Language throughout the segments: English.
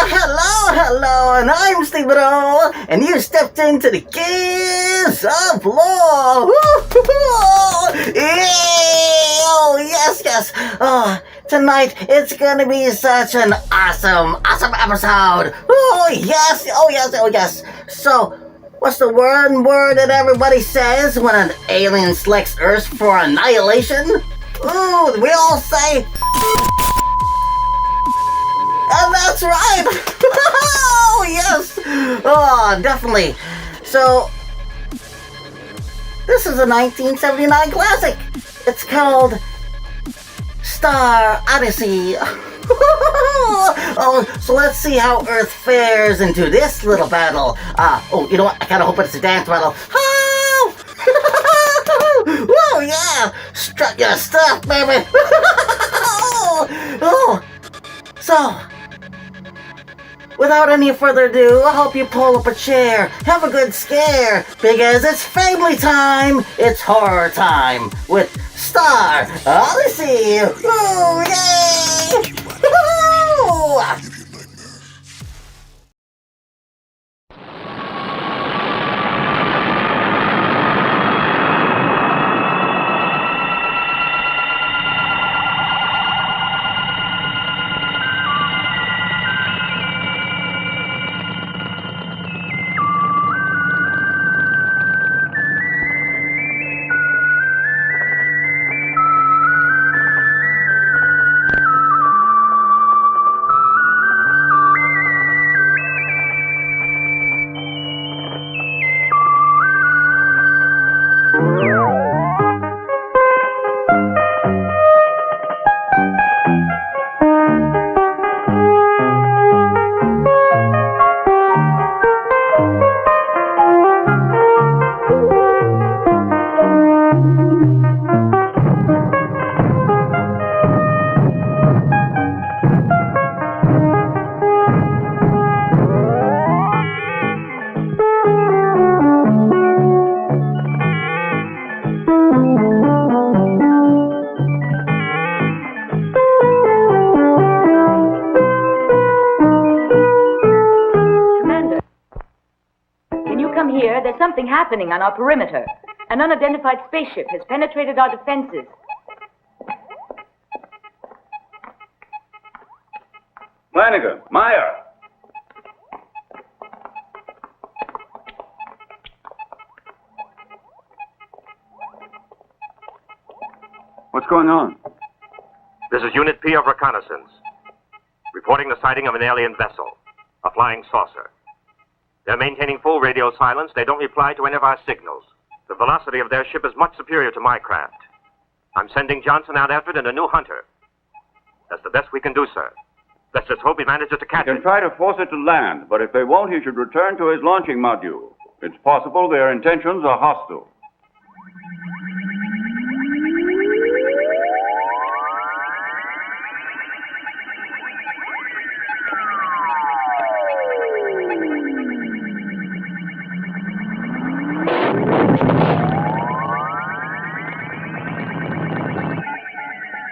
hello, and I'm Stephen O, and you stepped into the Gears of Law. Oh, yes. Oh, tonight it's gonna be such an awesome episode. Oh, yes. So, what's the one word that everybody says when an alien selects Earth for annihilation? Ooh, we all say... And that's right! Oh, yes! Oh, definitely. So, this is a 1979 classic. It's called Star Oddesy. Oh, so let's see how Earth fares into this little battle. You know what? I kinda hope it's a dance battle. Whoa, yeah! Strut your stuff, baby! So... without any further ado, I hope you pull up a chair, have a good scare, because it's family time, it's horror time, with Star Oddesy! Ooh, yay! Woo-hoo! There's something happening on our perimeter. An unidentified spaceship has penetrated our defenses. Flanagan, Meyer. What's going on? This is Unit P of Reconnaissance, reporting the sighting of an alien vessel, a flying saucer. They're maintaining full radio silence. They don't reply to any of our signals. The velocity of their ship is much superior to my craft. I'm sending Johnson out after it in a new Hunter. That's the best we can do, sir. Let's just hope he manages to catch it. You can try to force it to land, but if they won't, he should return to his launching module. It's possible their intentions are hostile.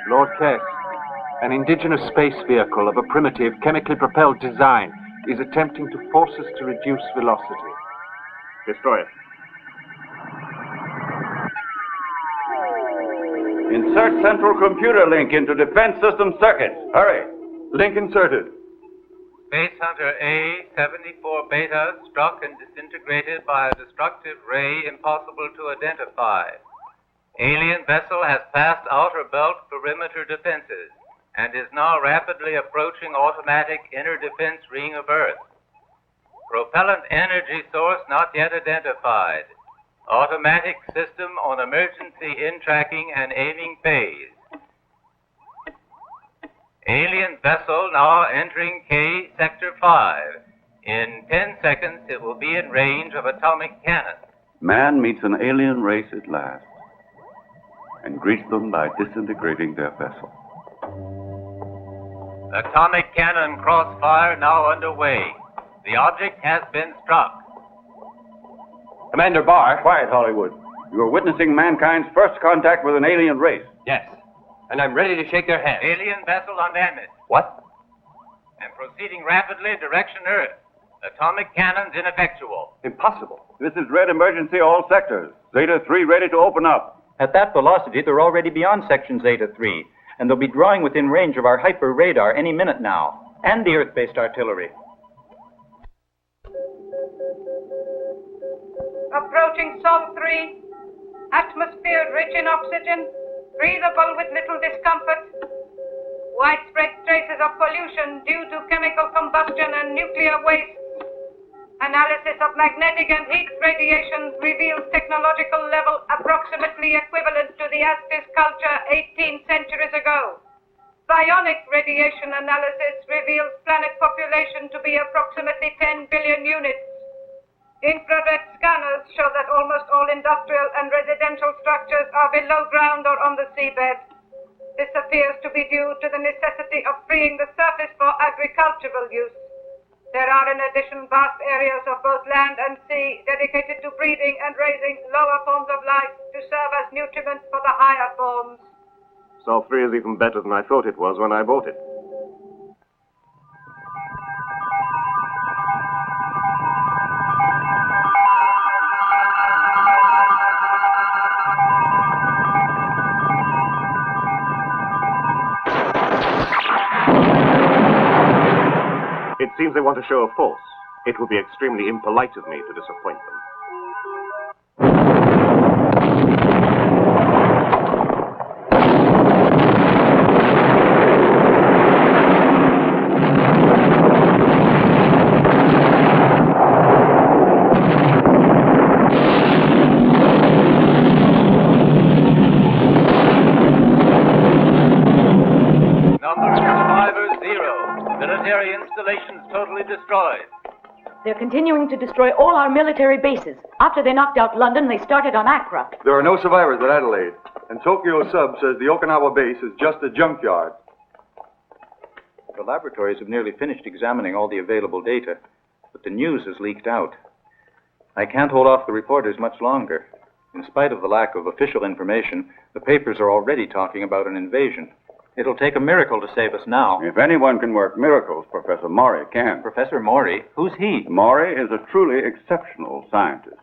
Lord Tess, an indigenous space vehicle of a primitive, chemically propelled design is attempting to force us to reduce velocity. Destroy it. Insert central computer link into defense system circuit. Hurry. Link inserted. Space Hunter A-74 Beta struck and disintegrated by a destructive ray impossible to identify. Alien vessel has passed outer belt perimeter defenses and is now rapidly approaching automatic inner defense ring of Earth. Propellant energy source not yet identified. Automatic system on emergency in-tracking and aiming phase. Alien vessel now entering K Sector 5. In 10 seconds, it will be in range of atomic cannon. Man meets an alien race at last and greets them by disintegrating their vessel. Atomic cannon crossfire now underway. The object has been struck. Commander Barr. Quiet, Hollywood. You are witnessing mankind's first contact with an alien race. Yes, and I'm ready to shake their hand. Alien vessel undamaged. What? and proceeding rapidly direction Earth. Atomic cannons ineffectual. Impossible. This is red emergency all sectors. Zeta 3 ready to open up. At that velocity, they're already beyond Section Zeta 3, and they'll be drawing within range of our hyper radar any minute now, and the Earth-based artillery. Approaching Sol 3. Atmosphere rich in oxygen, breathable with little discomfort. Widespread traces of pollution due to chemical combustion and nuclear waste. Analysis of magnetic and heat radiation reveals technological level approximately equivalent to the Aztec culture 18 centuries ago. Bionic radiation analysis reveals planet population to be approximately 10 billion units. Infrared scanners show that almost all industrial and residential structures are below ground or on the seabed. This appears to be due to the necessity of freeing the surface for agricultural use. There are in addition vast areas of both land and sea dedicated to breeding and raising lower forms of life to serve as nutriment for the higher forms. Sol 3 is even better than I thought it was when I bought it. It seems they want to show a force. It would be extremely impolite of me to disappoint them. Number of survivors 0. Military installations totally destroyed. They're continuing to destroy all our military bases. After they knocked out London, they started on Accra. There are no survivors at Adelaide, and Tokyo Sub says the Okinawa base is just a junkyard. The laboratories have nearly finished examining all the available data, but the news has leaked out. I can't hold off the reporters much longer. In spite of the lack of official information, the papers are already talking about an invasion. It'll take a miracle to save us now. If anyone can work miracles, Professor Maury can. Professor Maury? Who's he? Maury is a truly exceptional scientist.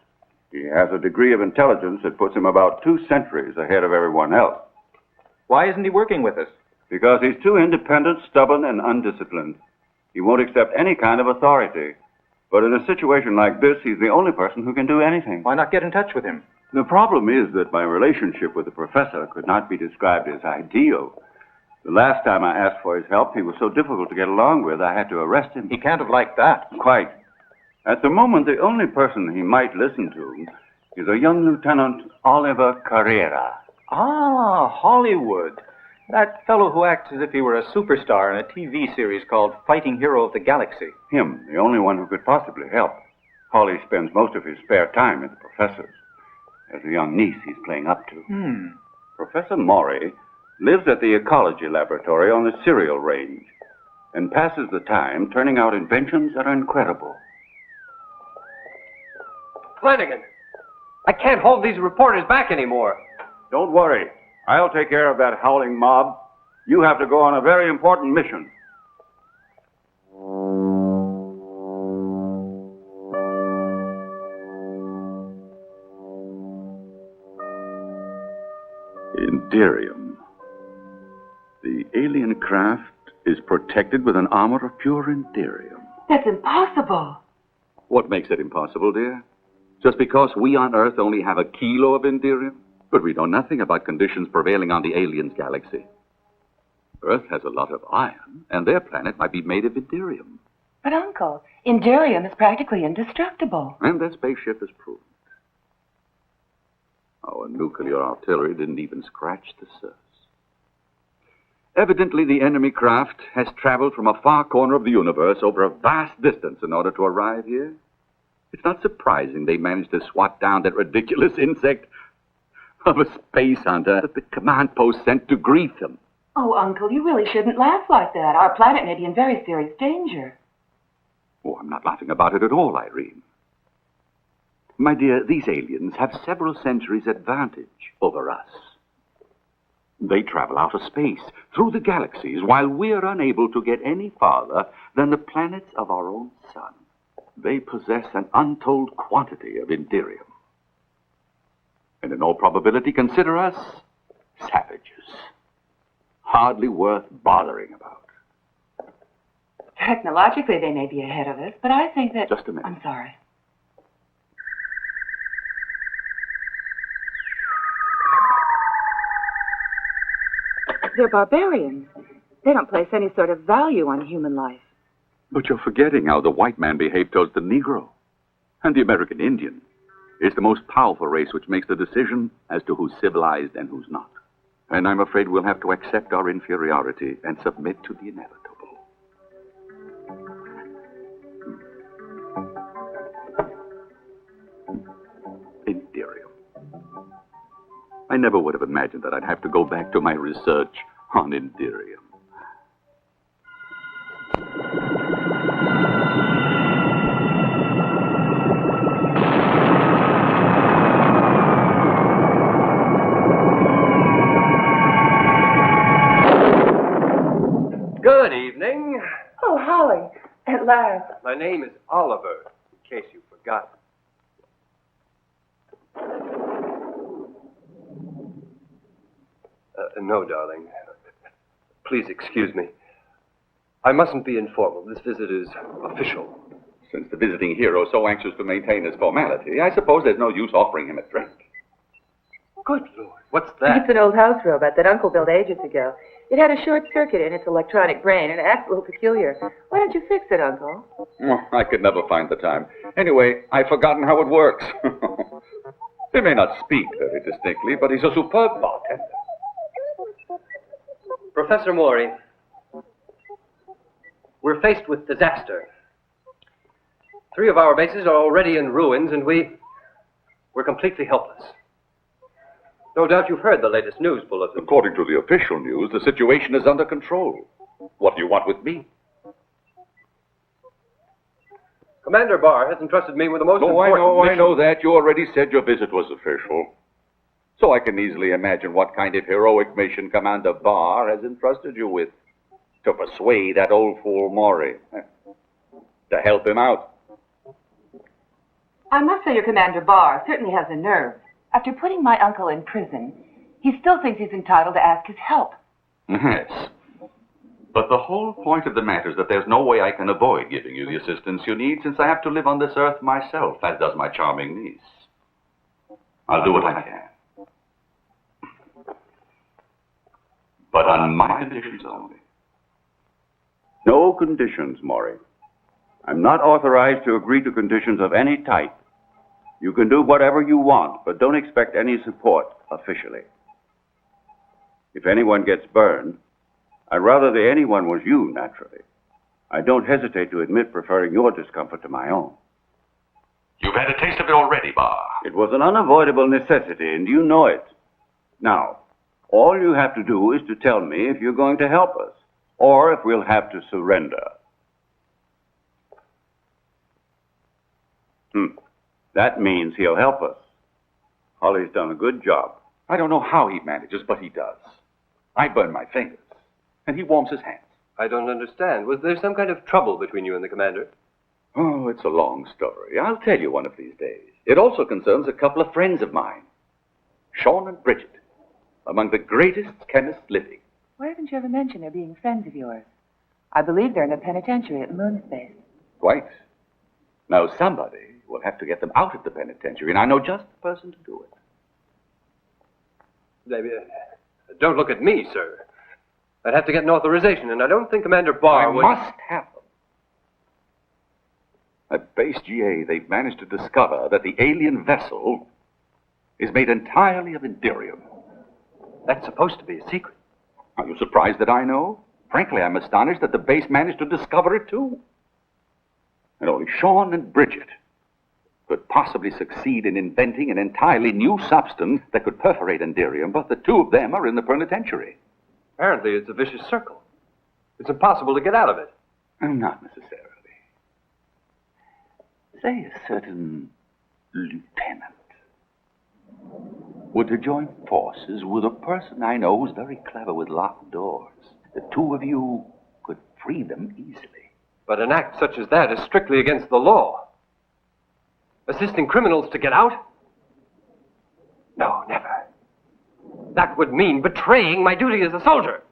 He has a degree of intelligence that puts him about 2 centuries ahead of everyone else. Why isn't he working with us? Because he's too independent, stubborn, and undisciplined. He won't accept any kind of authority. But in a situation like this, he's the only person who can do anything. Why not get in touch with him? The problem is that my relationship with the professor could not be described as ideal. The last time I asked for his help, he was so difficult to get along with, I had to arrest him. He can't have liked that. Quite. At the moment, the only person he might listen to is a young Lieutenant Oliver Carrera. Ah, Hollywood. That fellow who acts as if he were a superstar in a TV series called Fighting Hero of the Galaxy. Him, the only one who could possibly help. Holly spends most of his spare time at the professor's. There's a young niece he's playing up to. Professor Maury lives at the ecology laboratory on the cereal range and passes the time turning out inventions that are incredible. Flanagan, I can't hold these reporters back anymore. Don't worry. I'll take care of that howling mob. You have to go on a very important mission. Inderium. The alien craft is protected with an armor of pure Inderium. That's impossible. What makes it impossible, dear? Just because we on Earth only have a kilo of Inderium? But we know nothing about conditions prevailing on the aliens' galaxy. Earth has a lot of iron, and their planet might be made of Inderium. But, Uncle, Inderium is practically indestructible. And their spaceship is proven. Our nuclear artillery didn't even scratch the surface. Evidently, the enemy craft has traveled from a far corner of the universe over a vast distance in order to arrive here. It's not surprising they managed to swat down that ridiculous insect of a space hunter that the command post sent to greet them. Oh, Uncle, you really shouldn't laugh like that. Our planet may be in very serious danger. Oh, I'm not laughing about it at all, Irene. My dear, these aliens have several centuries advantage over us. They travel out of space, through the galaxies, while we're unable to get any farther than the planets of our own sun. They possess an untold quantity of Indirium. And in all probability consider us savages. Hardly worth bothering about. Technologically, they may be ahead of us, but I think that... Just a minute. I'm sorry. They're barbarians. They don't place any sort of value on human life. But you're forgetting how the white man behaved towards the Negro. And the American Indian is the most powerful race which makes the decision as to who's civilized and who's not. And I'm afraid we'll have to accept our inferiority and submit to the inevitable. Indirium. I never would have imagined that I'd have to go back to my research on Indirium. Good evening. Oh, Holly, at last. My name is Oliver, in case you forgot. No, darling. Please excuse me. I mustn't be informal. This visit is official. Since the visiting hero is so anxious to maintain his formality, I suppose there's no use offering him a drink. Good Lord, what's that? It's an old house robot that Uncle built ages ago. It had a short circuit in its electronic brain and it acts a little peculiar. Why don't you fix it, Uncle? Oh, I could never find the time. Anyway, I've forgotten how it works. He may not speak very distinctly, but he's a superb bartender. Professor Maury, we're faced with disaster. 3 of our bases are already in ruins, and we're completely helpless. No doubt you've heard the latest news bulletin. According to the official news, the situation is under control. What do you want with me? Commander Barr has entrusted me with the most I important know that. You already said your visit was official. So I can easily imagine what kind of heroic mission Commander Barr has entrusted you with. To persuade that old fool Maury. To help him out. I must say your Commander Barr certainly has a nerve. After putting my uncle in prison, he still thinks he's entitled to ask his help. Yes. But the whole point of the matter is that there's no way I can avoid giving you the assistance you need, since I have to live on this earth myself, as does my charming niece. I'll do what I can. But on my conditions only. No conditions, Maury. I'm not authorized to agree to conditions of any type. You can do whatever you want, but don't expect any support officially. If anyone gets burned, I'd rather that anyone was you, naturally. I don't hesitate to admit preferring your discomfort to my own. You've had a taste of it already, Barr. It was an unavoidable necessity, and you know it. Now, all you have to do is to tell me if you're going to help us, or if we'll have to surrender. That means he'll help us. Holly's done a good job. I don't know how he manages, but he does. I burn my fingers, and he warms his hands. I don't understand. Was there some kind of trouble between you and the commander? Oh, it's a long story. I'll tell you one of these days. It also concerns a couple of friends of mine, Sean and Bridget, among the greatest chemists living. Why haven't you ever mentioned they're being friends of yours? I believe they're in a penitentiary at Moonspace. Quite. Now, somebody will have to get them out of the penitentiary, and I know just the person to do it. Don't look at me, sir. I'd have to get an authorization, and I don't think Commander Barr would... I must have them. At Base GA, they've managed to discover that the alien vessel is made entirely of Indirium. That's supposed to be a secret. Are you surprised that I know? Frankly, I'm astonished that the base managed to discover it, too. And only Sean and Bridget could possibly succeed in inventing an entirely new substance that could perforate Indirium, but the 2 of them are in the penitentiary. Apparently, it's a vicious circle. It's impossible to get out of it. Not necessarily. Say a certain lieutenant. were to join forces with a person I know who's very clever with locked doors. The two of you could free them easily. But an act such as that is strictly against the law. Assisting criminals to get out? No, never. That would mean betraying my duty as a soldier.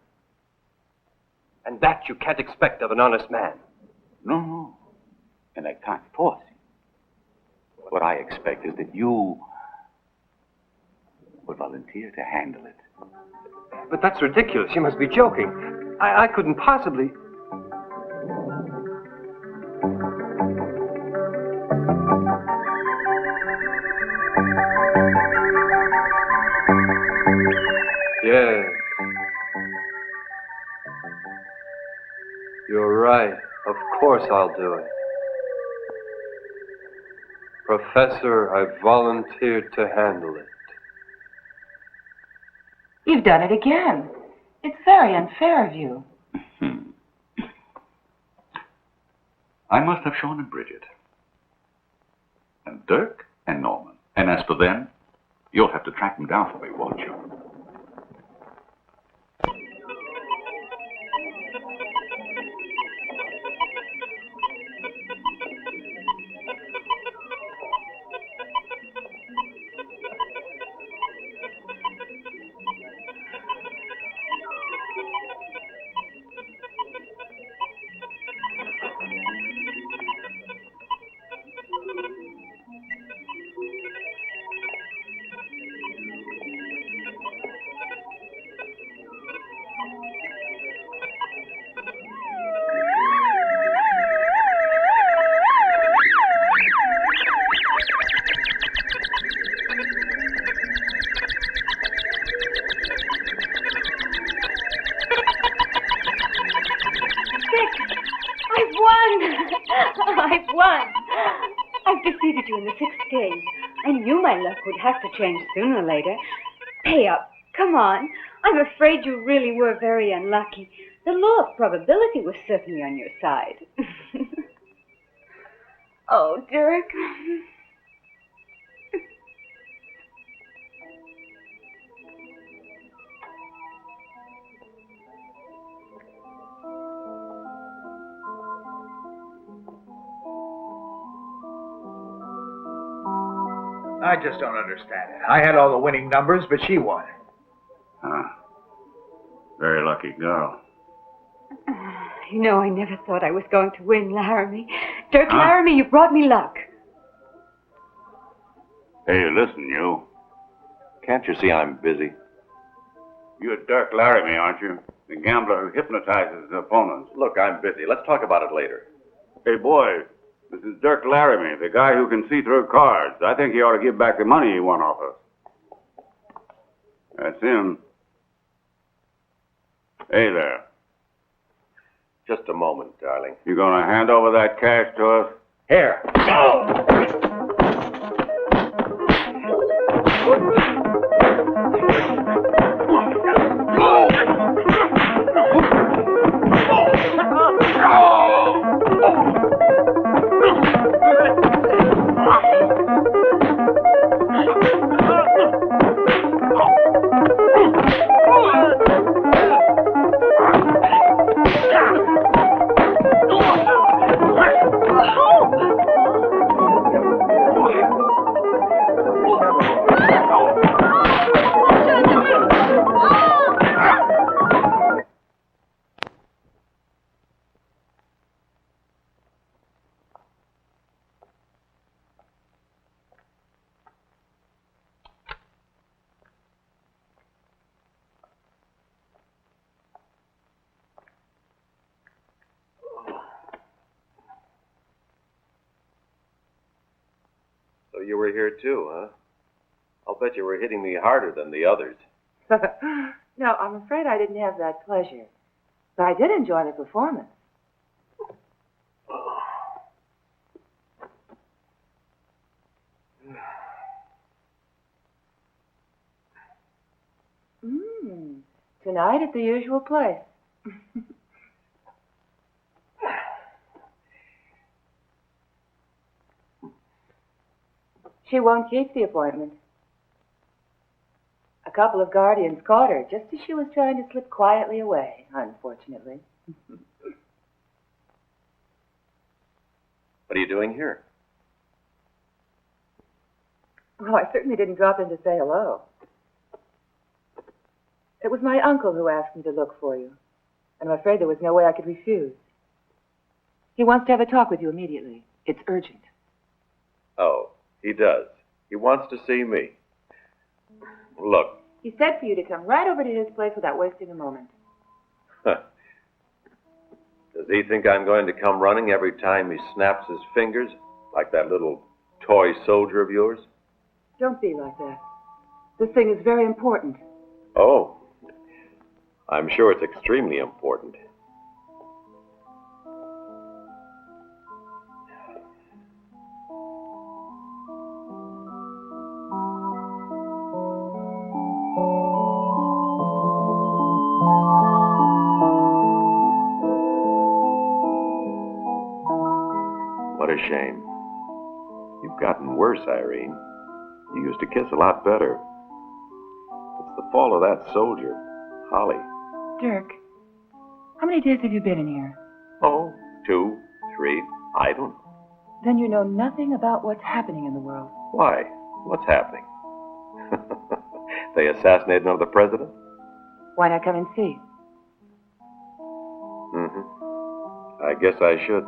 And that you can't expect of an honest man. No. And I can't force you. What I expect is that you would volunteer to handle it. But that's ridiculous. You must be joking. I couldn't possibly. Yes. You're right. Of course I'll do it. Professor, I volunteered to handle it. You've done it again. It's very unfair of you. I must have Sean and Bridget. And Dirk and Norman. And as for them, you'll have to track them down for me, won't you? I've won. I've defeated you in the 6th game. I knew my luck would have to change sooner or later. Pay up. Come on. I'm afraid you really were very unlucky. The law of probability was certainly on your side. Oh, Dirk. I just don't understand it. I had all the winning numbers, but she won. Very lucky girl. You know, I never thought I was going to win, Laramie. Dirk Laramie, you brought me luck. Hey, listen, you. Can't you see I'm busy? You're Dirk Laramie, aren't you? The gambler who hypnotizes his opponents. Look, I'm busy. Let's talk about it later. Hey, boy, this is Dirk Laramie, the guy who can see through cards. I think he ought to give back the money he won off us. That's him. Hey there. Just a moment, darling. You gonna hand over that cash to us? Here. So you were here too, huh? I'll bet you were hitting me harder than the others. No, I'm afraid I didn't have that pleasure. But I did enjoy the performance. Tonight at the usual place. She won't keep the appointment. A couple of guardians caught her just as she was trying to slip quietly away, unfortunately. What are you doing here? Well, I certainly didn't drop in to say hello. It was my uncle who asked me to look for you, and I'm afraid there was no way I could refuse. He wants to have a talk with you immediately. It's urgent. Oh, he does. He wants to see me. Look. He said for you to come right over to his place without wasting a moment. Does he think I'm going to come running every time he snaps his fingers, like that little toy soldier of yours? Don't be like that. This thing is very important. Oh, I'm sure it's extremely important. What a shame. You've gotten worse, Irene. You used to kiss a lot better. It's the fault of that soldier, Holly. Dirk, how many days have you been in here? Oh, 2, 3, I don't know. Then you know nothing about what's happening in the world. Why? What's happening? They assassinated another president? Why not come and see? Mm-hmm. I guess I should.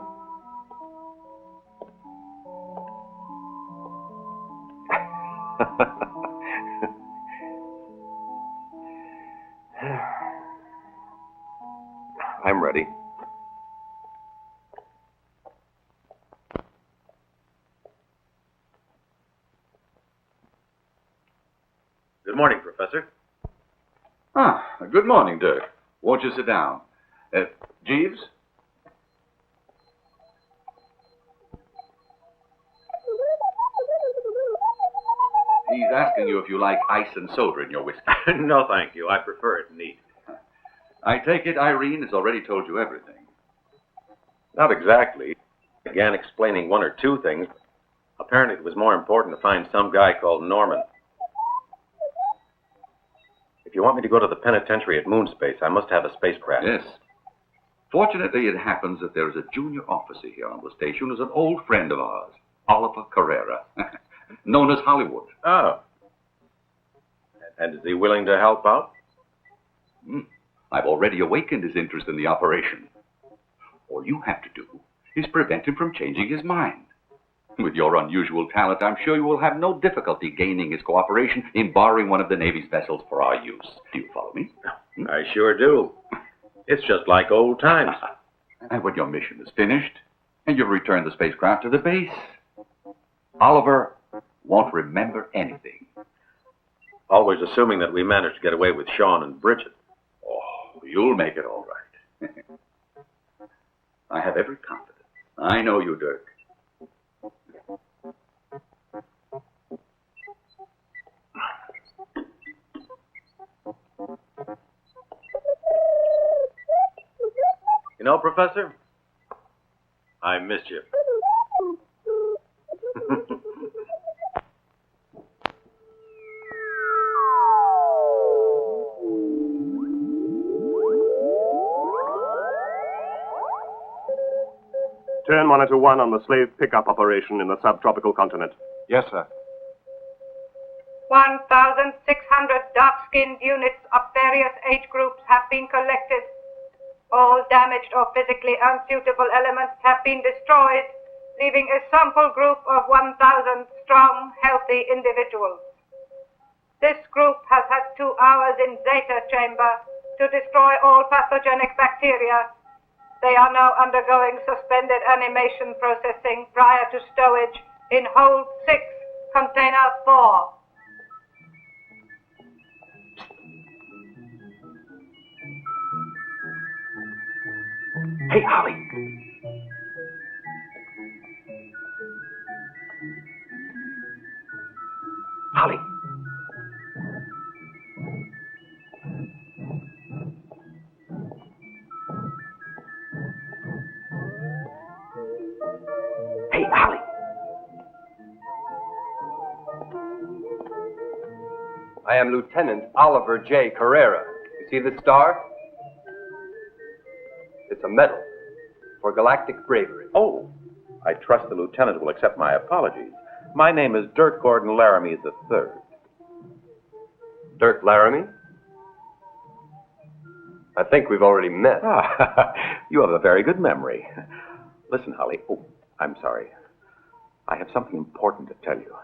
I'm ready. Good morning, Professor. Good morning, Dirk. Won't you sit down? Jeeves? He's asking you if you like ice and soda in your whiskey. No, thank you. I prefer it neat. I take it Irene has already told you everything. Not exactly. I began explaining one or two things. Apparently it was more important to find some guy called Norman. If you want me to go to the penitentiary at Moonspace, I must have a spacecraft. Yes. Fortunately, it happens that there is a junior officer here on the station who's an old friend of ours, Oliver Carrera, known as Hollywood. Oh. And is he willing to help out? I've already awakened his interest in the operation. All you have to do is prevent him from changing his mind. With your unusual talent, I'm sure you will have no difficulty gaining his cooperation in borrowing one of the Navy's vessels for our use. Do you follow me? I sure do. It's just like old times. And when your mission is finished, and you've returned the spacecraft to the base, Oliver won't remember anything. Always assuming that we managed to get away with Sean and Bridget. Oh, you'll make it all right. I have every confidence. I know you, Dirk. You know, Professor, I missed you. Turn Monitor 1 on the slave pickup operation in the subtropical continent. Yes, sir. 1,600 dark-skinned units of various age groups have been collected. All damaged or physically unsuitable elements have been destroyed, leaving a sample group of 1,000 strong, healthy individuals. This group has had 2 hours in Zeta chamber to destroy all pathogenic bacteria. They are now undergoing suspended animation processing prior to stowage in Hold 6, Container 4. Hey, Holly. Holly. Hey, Holly. I am Lieutenant Oliver J. Carrera. You see this star? It's a medal for galactic bravery. Oh, I trust the lieutenant will accept my apologies. My name is Dirk Gordon Laramie III. Dirk Laramie? I think we've already met. Ah, you have a very good memory. Listen, Holly. Oh, I'm sorry. I have something important to tell you.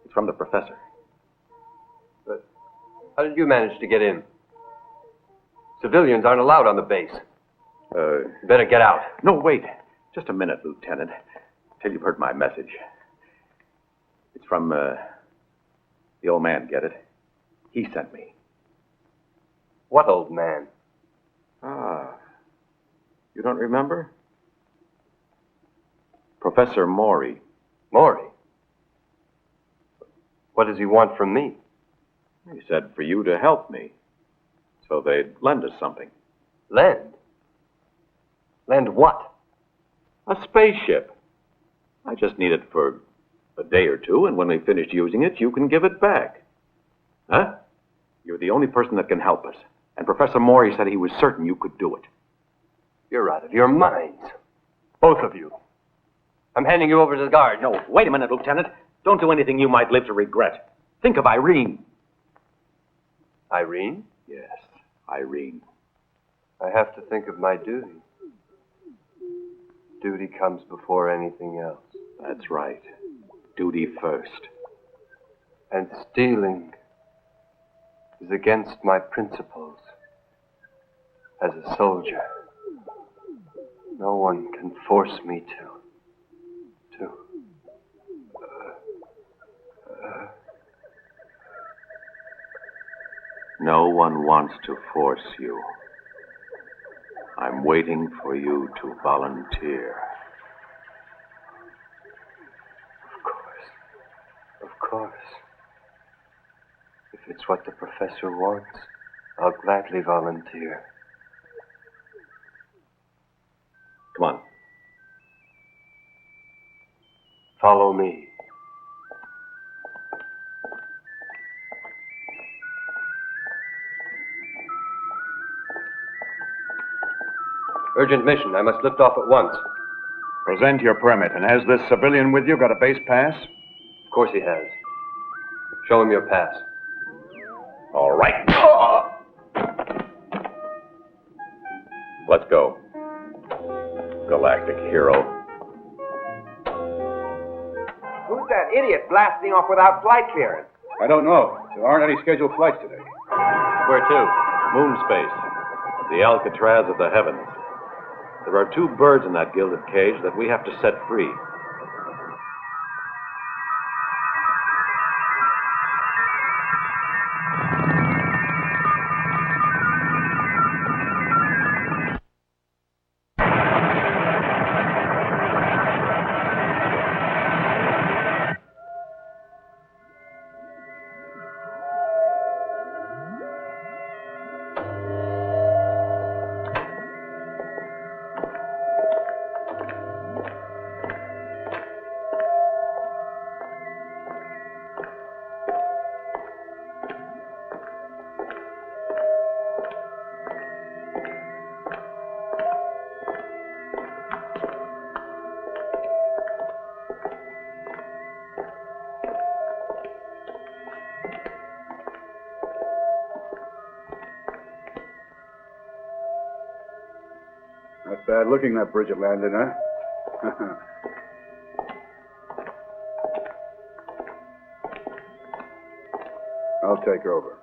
It's from the professor. But how did you manage to get in? Civilians aren't allowed on the base. Better get out. No, wait. Just a minute, Lieutenant. Till you've heard my message. It's from, the old man, get it? He sent me. What old man? Ah. You don't remember? Professor Maury. Maury? What does he want from me? He said for you to help me. So they'd lend us something. Lend? Lend what? A spaceship. I just need it for a day or two, and when we finished using it, you can give it back. Huh? You're the only person that can help us. And Professor Maury said he was certain you could do it. You're out of your minds. Both of you. I'm handing you over to the guard. No, wait a minute, Lieutenant. Don't do anything you might live to regret. Think of Irene. Irene? Yes, Irene. I have to think of my duty. Duty comes before anything else. That's right. Duty first. And stealing is against my principles as a soldier. No one can force me to. No one wants to force you. I'm waiting for you to volunteer. Of course. If it's what the professor wants, I'll gladly volunteer. Come on. Follow me. Urgent mission. I must lift off at once. Present your permit. And has this civilian with you got a base pass? Of course he has. Show him your pass. All right. Let's go. Galactic hero. Who's that idiot blasting off without flight clearance? I don't know. There aren't any scheduled flights today. Where to? Moon space. The Alcatraz of the heavens. There are 2 birds in that gilded cage that we have to set free. Not bad looking, that bridge of landing, huh? I'll take over.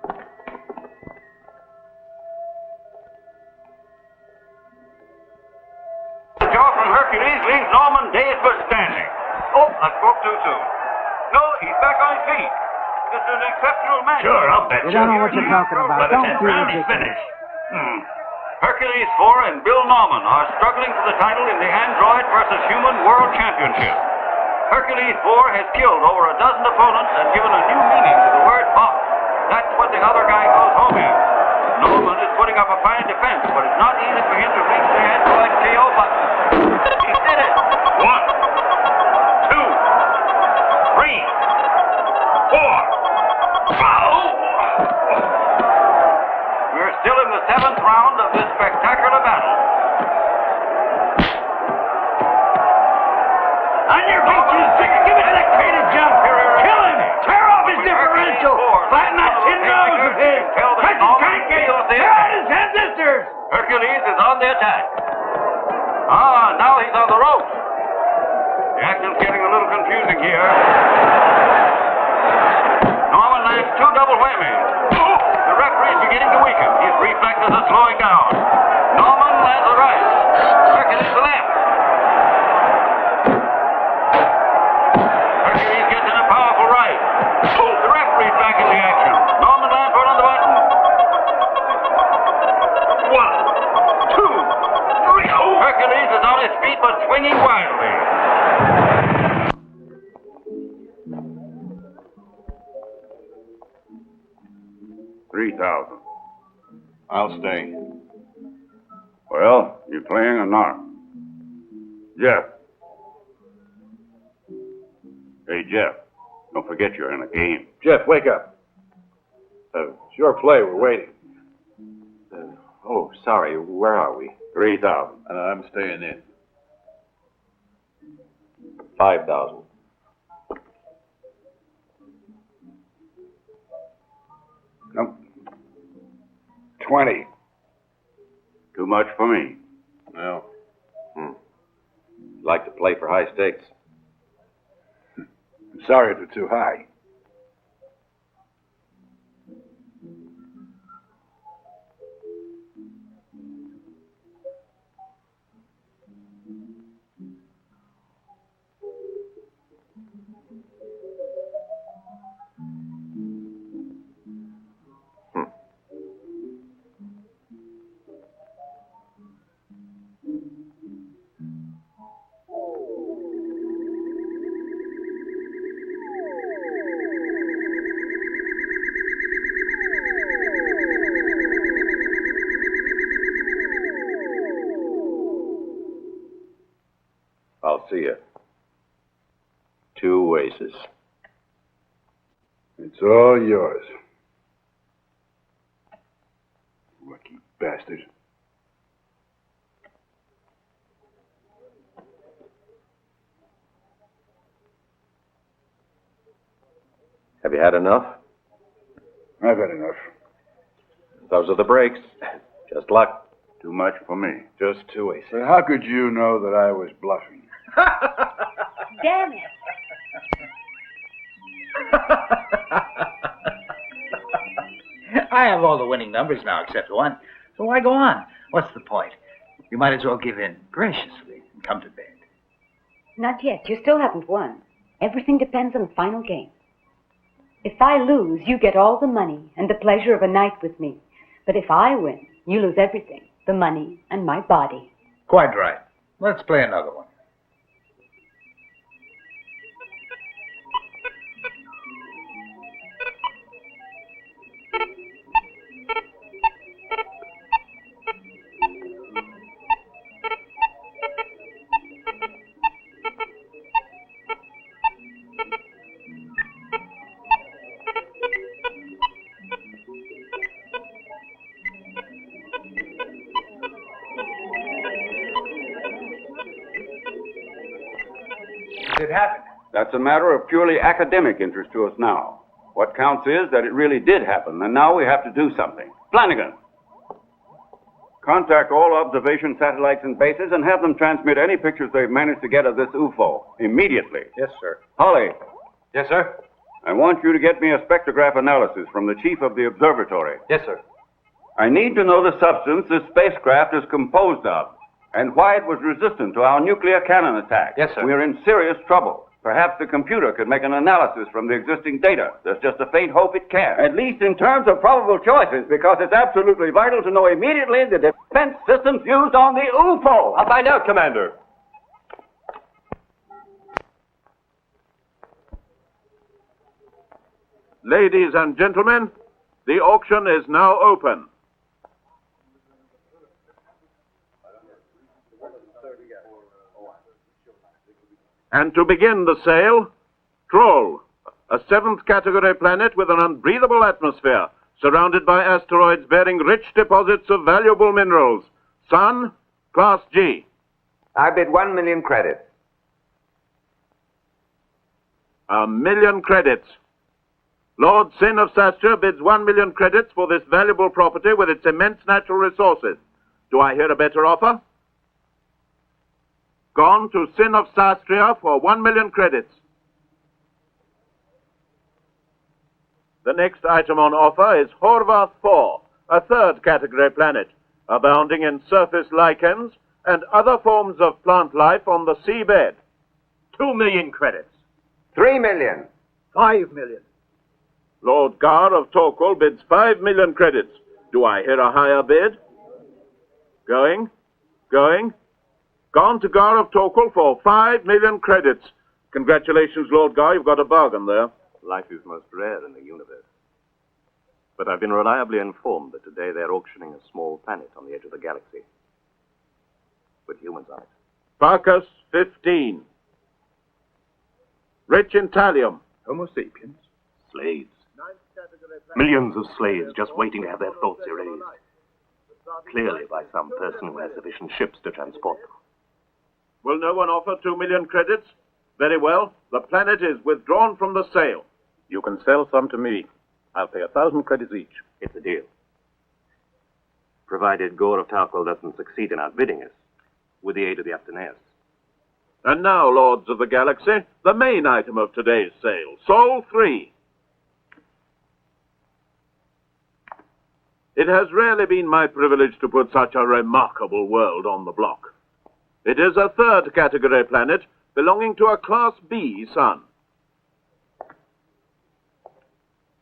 The jaw from Hercules leaves Norman dazed but standing. Oh, I spoke too soon. No, he's back on his feet. This is an exceptional match. Sure, I'll bet You don't know what you're talking about. By the Don't 10th do round, he's ridiculous. finished. Hercules 4 and Bill Norman are struggling for the title in the Android versus Human World Championship. Hercules 4 has killed over a dozen opponents and given a new meaning to the word box. That's what the other guy goes home in. Norman is putting up a fine defense, but it's not easy for him to reach the Android KO button. He did it! 1, 2, 3, 4. Oh! Hercules is on the attack. Now he's on the ropes. The action's getting a little confusing here. Norman lands two double whammies. The referee's beginning to weaken. His reflexes are slowing down. Norman lands a right. Hercules the left. Hercules gets in a powerful right. The referee's back in the action. Norman lands right on the button. 1, 2, 3. Hercules is on his feet but swinging wildly. $3,000. I'll stay. Well, you playing or not? Jeff. Hey, Jeff. Don't forget you're in a game. Jeff, wake up. It's your play. We're waiting. Oh, sorry. Where are we? 3,000. And I'm staying in. 5,000. Nope. 20. Too much for me. Well. Like to play for high stakes. I'm sorry if it's too high. I'll see you. 2 aces. It's all yours. Lucky bastard. Have you had enough? I've had enough. Those are the breaks. Just luck. Too much for me. Just 2 aces. But how could you know that I was bluffing? Damn it. I have all the winning numbers now except one. So why go on? What's the point? You might as well give in graciously and come to bed. Not yet. You still haven't won. Everything depends on the final game. If I lose, you get all the money and the pleasure of a night with me. But if I win, you lose everything. The money and my body. Quite right. Let's play another one. Did it happen? That's a matter of purely academic interest to us now. What counts is that it really did happen, and now we have to do something. Flanagan! Contact all observation satellites and bases and have them transmit any pictures they've managed to get of this UFO immediately. Yes, sir. Holly, Yes, sir? I want you to get me a spectrograph analysis from the chief of the observatory. Yes, sir. I need to know the substance this spacecraft is composed of, and why it was resistant to our nuclear cannon attack. Yes, sir. We're in serious trouble. Perhaps the computer could make an analysis from the existing data. There's just a faint hope it can. At least in terms of probable choices, because it's absolutely vital to know immediately the defense systems used on the UFO. I'll find out, Commander. Ladies and gentlemen, the auction is now open. And to begin the sale, Troll, a 7th category planet with an unbreathable atmosphere, surrounded by asteroids bearing rich deposits of valuable minerals. Sun, Class G. I bid 1 million credits. 1 million credits. Lord Sin of Sastra bids 1 million credits for this valuable property with its immense natural resources. Do I hear a better offer? Gone to Sin of Sastria for 1 million credits. The next item on offer is Horvath 4, a third category planet, abounding in surface lichens and other forms of plant life on the seabed. 2 million credits. 3 million. 5 million. Lord Gar of Torquil bids 5 million credits. Do I hear a higher bid? Going. Gone to Gar of Torquil for 5 million credits. Congratulations, Lord Gar, you've got a bargain there. Life is most rare in the universe. But I've been reliably informed that today they're auctioning a small planet on the edge of the galaxy. With humans on it. Bacchus 15. Rich in thallium. Homo sapiens? Slaves. Millions of slaves just waiting to have their thoughts erased. Clearly by some person who has sufficient ships to transport them. Will no one offer 2 million credits? Very well. The planet is withdrawn from the sale. You can sell some to me. I'll pay 1,000 credits each. It's a deal. Provided Gore of Tarquil doesn't succeed in outbidding us, with the aid of the Aptoneus. And now, Lords of the Galaxy, the main item of today's sale, Sol 3. It has rarely been my privilege to put such a remarkable world on the block. It is a third category planet belonging to a Class B sun.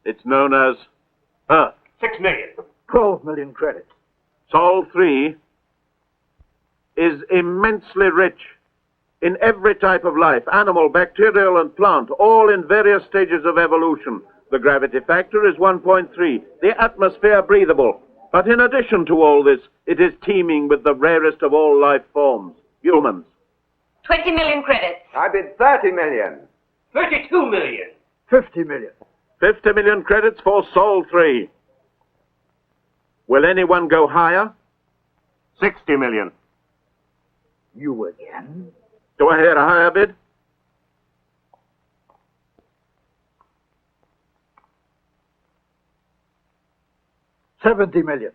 It's known as Earth. 6 million. 12 million credits. Sol 3 is immensely rich in every type of life, animal, bacterial, and plant, all in various stages of evolution. The gravity factor is 1.3, the atmosphere breathable. But in addition to all this, it is teeming with the rarest of all life forms, humans. 20 million credits. I bid 30 million. 32 million. 50 million. 50 million credits for Sol 3. Will anyone go higher? 60 million. You again? Do I hear a higher bid? $70 million.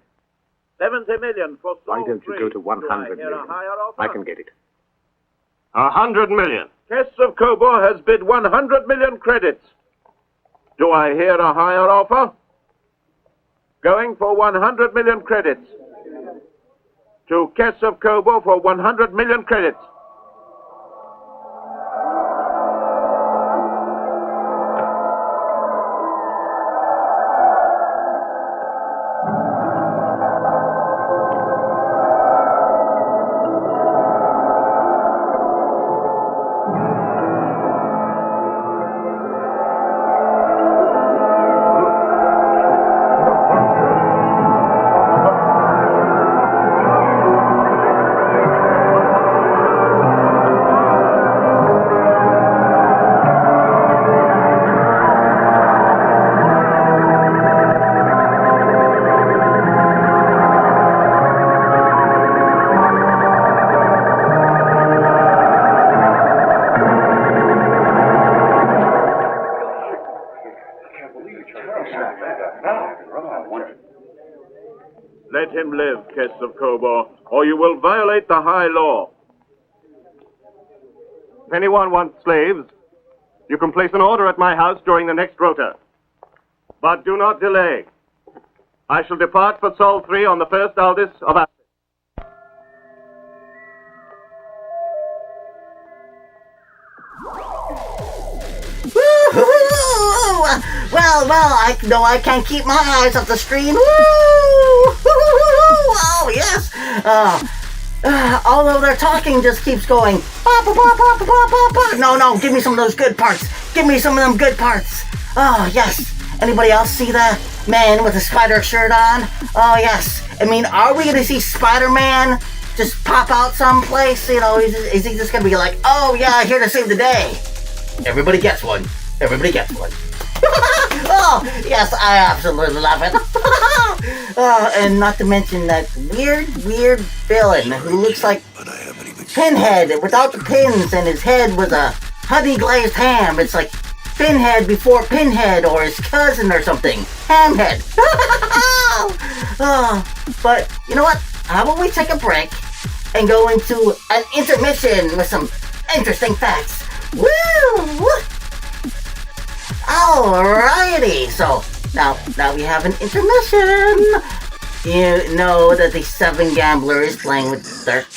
70 million for Sol 3. Why don't you go to 100 Do I hear million? a higher offer? I can get it. 100 million. Kess of Kobor has bid 100 million credits. Do I hear a higher offer? Going for 100 million credits. To Kess of Kobor for 100 million credits. Let him live, Kess of Kobor, or you will violate the high law. If anyone wants slaves, you can place an order at my house during the next rota. But do not delay. I shall depart for Sol 3 on the first Aldis of Athens. Well, I can't keep my eyes off the screen. Woo! Oh, yes. Although their talking just keeps going. No, give me some of those good parts. Give me some of them good parts. Oh, yes. Anybody else see the man with the spider shirt on? Oh, yes. I mean, are we going to see Spider-Man just pop out someplace? You know, is he just going to be like, oh, yeah, here to save the day? Everybody gets one. Everybody gets one. Oh, yes, I absolutely love it. And not to mention that weird villain who looks like Pinhead without the pins, and his head was a honey glazed ham. It's like Pinhead before Pinhead, or his cousin or something. Hamhead. But you know what? How about we take a break and go into an intermission with some interesting facts? Woo! Alrighty, so now we have an intermission. You know that the 7 gambler is playing with Dirk.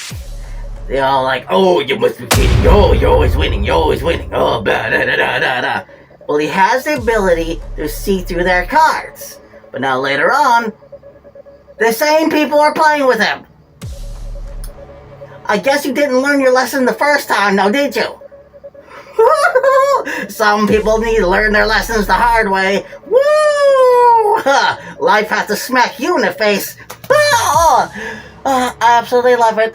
They're all like, oh, you must be cheating. Oh, you're always winning. You're always winning. Oh, blah, da, da, da, da, da. Well, he has the ability to see through their cards. But now later on, the same people are playing with him. I guess you didn't learn your lesson the first time, now did you? Some people need to learn their lessons the hard way. Woo! Life has to smack you in the face. I absolutely love it.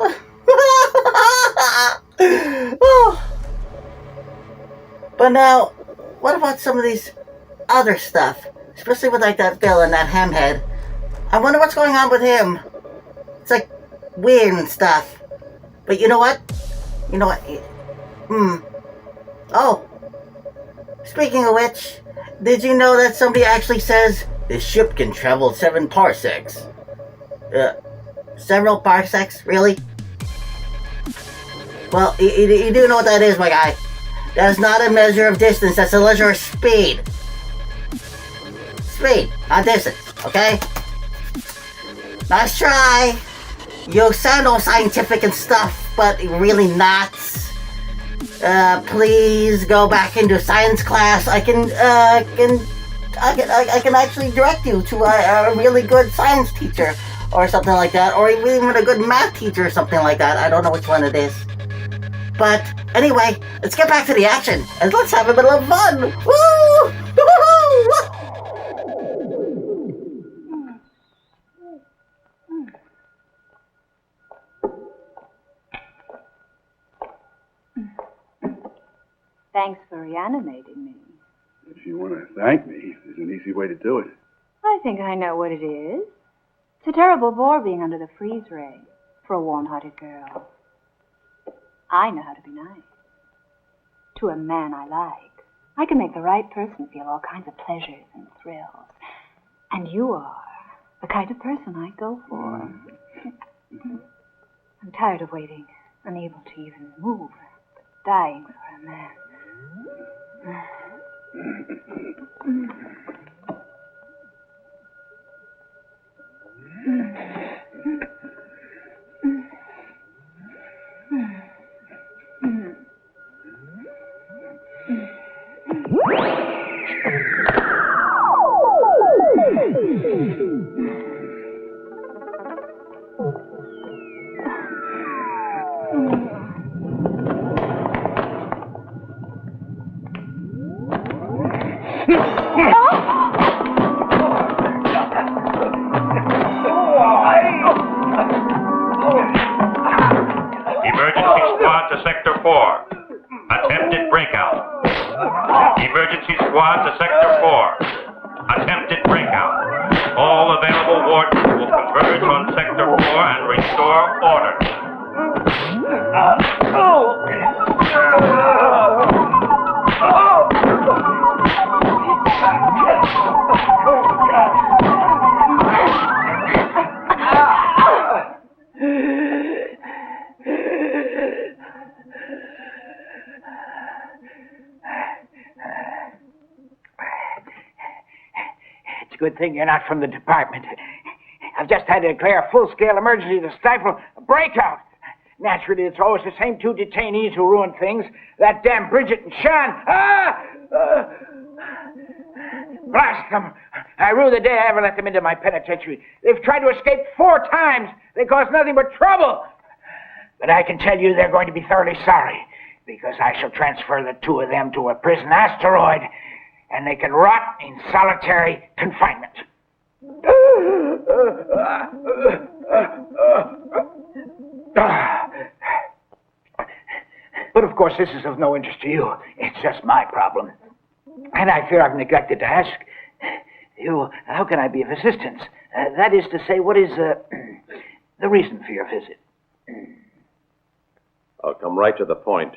But now, what about some of these other stuff? Especially with like that villain, that hamhead. I wonder what's going on with him. It's like weird and stuff. But you know what? Oh. Speaking of which, did you know that somebody actually says the ship can travel 7 parsecs? Several parsecs? Really? Well, you do know what that is, my guy. That's not a measure of distance, that's a measure of speed. Speed, not distance, okay? Nice try. You sound all scientific and stuff, but really not. Please go back into science class. I can actually direct you to a really good science teacher or something like that, or even a good math teacher or something like that. I don't know which one it is. But anyway, let's get back to the action and let's have a bit of fun. Woo! Woo-hoo! Thanks for reanimating me. If you want to thank me, there's an easy way to do it. I think I know what it is. It's a terrible bore being under the freeze ray for a warm-hearted girl. I know how to be nice. To a man I like. I can make the right person feel all kinds of pleasures and thrills. And you are the kind of person I go for. I'm tired of waiting, unable to even move, but dying for a man. Emergency squad to Sector 4. Attempted breakout. Emergency squad to Sector 4. Attempted breakout. All available wardens will converge on Sector 4 and restore order. It's a good thing you're not from the department. I've just had to declare a full-scale emergency to stifle a breakout. Naturally, it's always the same 2 detainees who ruin things. That damn Bridget and Sean. Blast them! I rue the day I ever let them into my penitentiary. They've tried to escape 4 times. They caused nothing but trouble. But I can tell you they're going to be thoroughly sorry, because I shall transfer the 2 of them to a prison asteroid, and they can rot in solitary confinement. But of course, this is of no interest to you. It's just my problem. And I fear I've neglected to ask you, how can I be of assistance? That is to say, what is the reason for your visit? I'll come right to the point.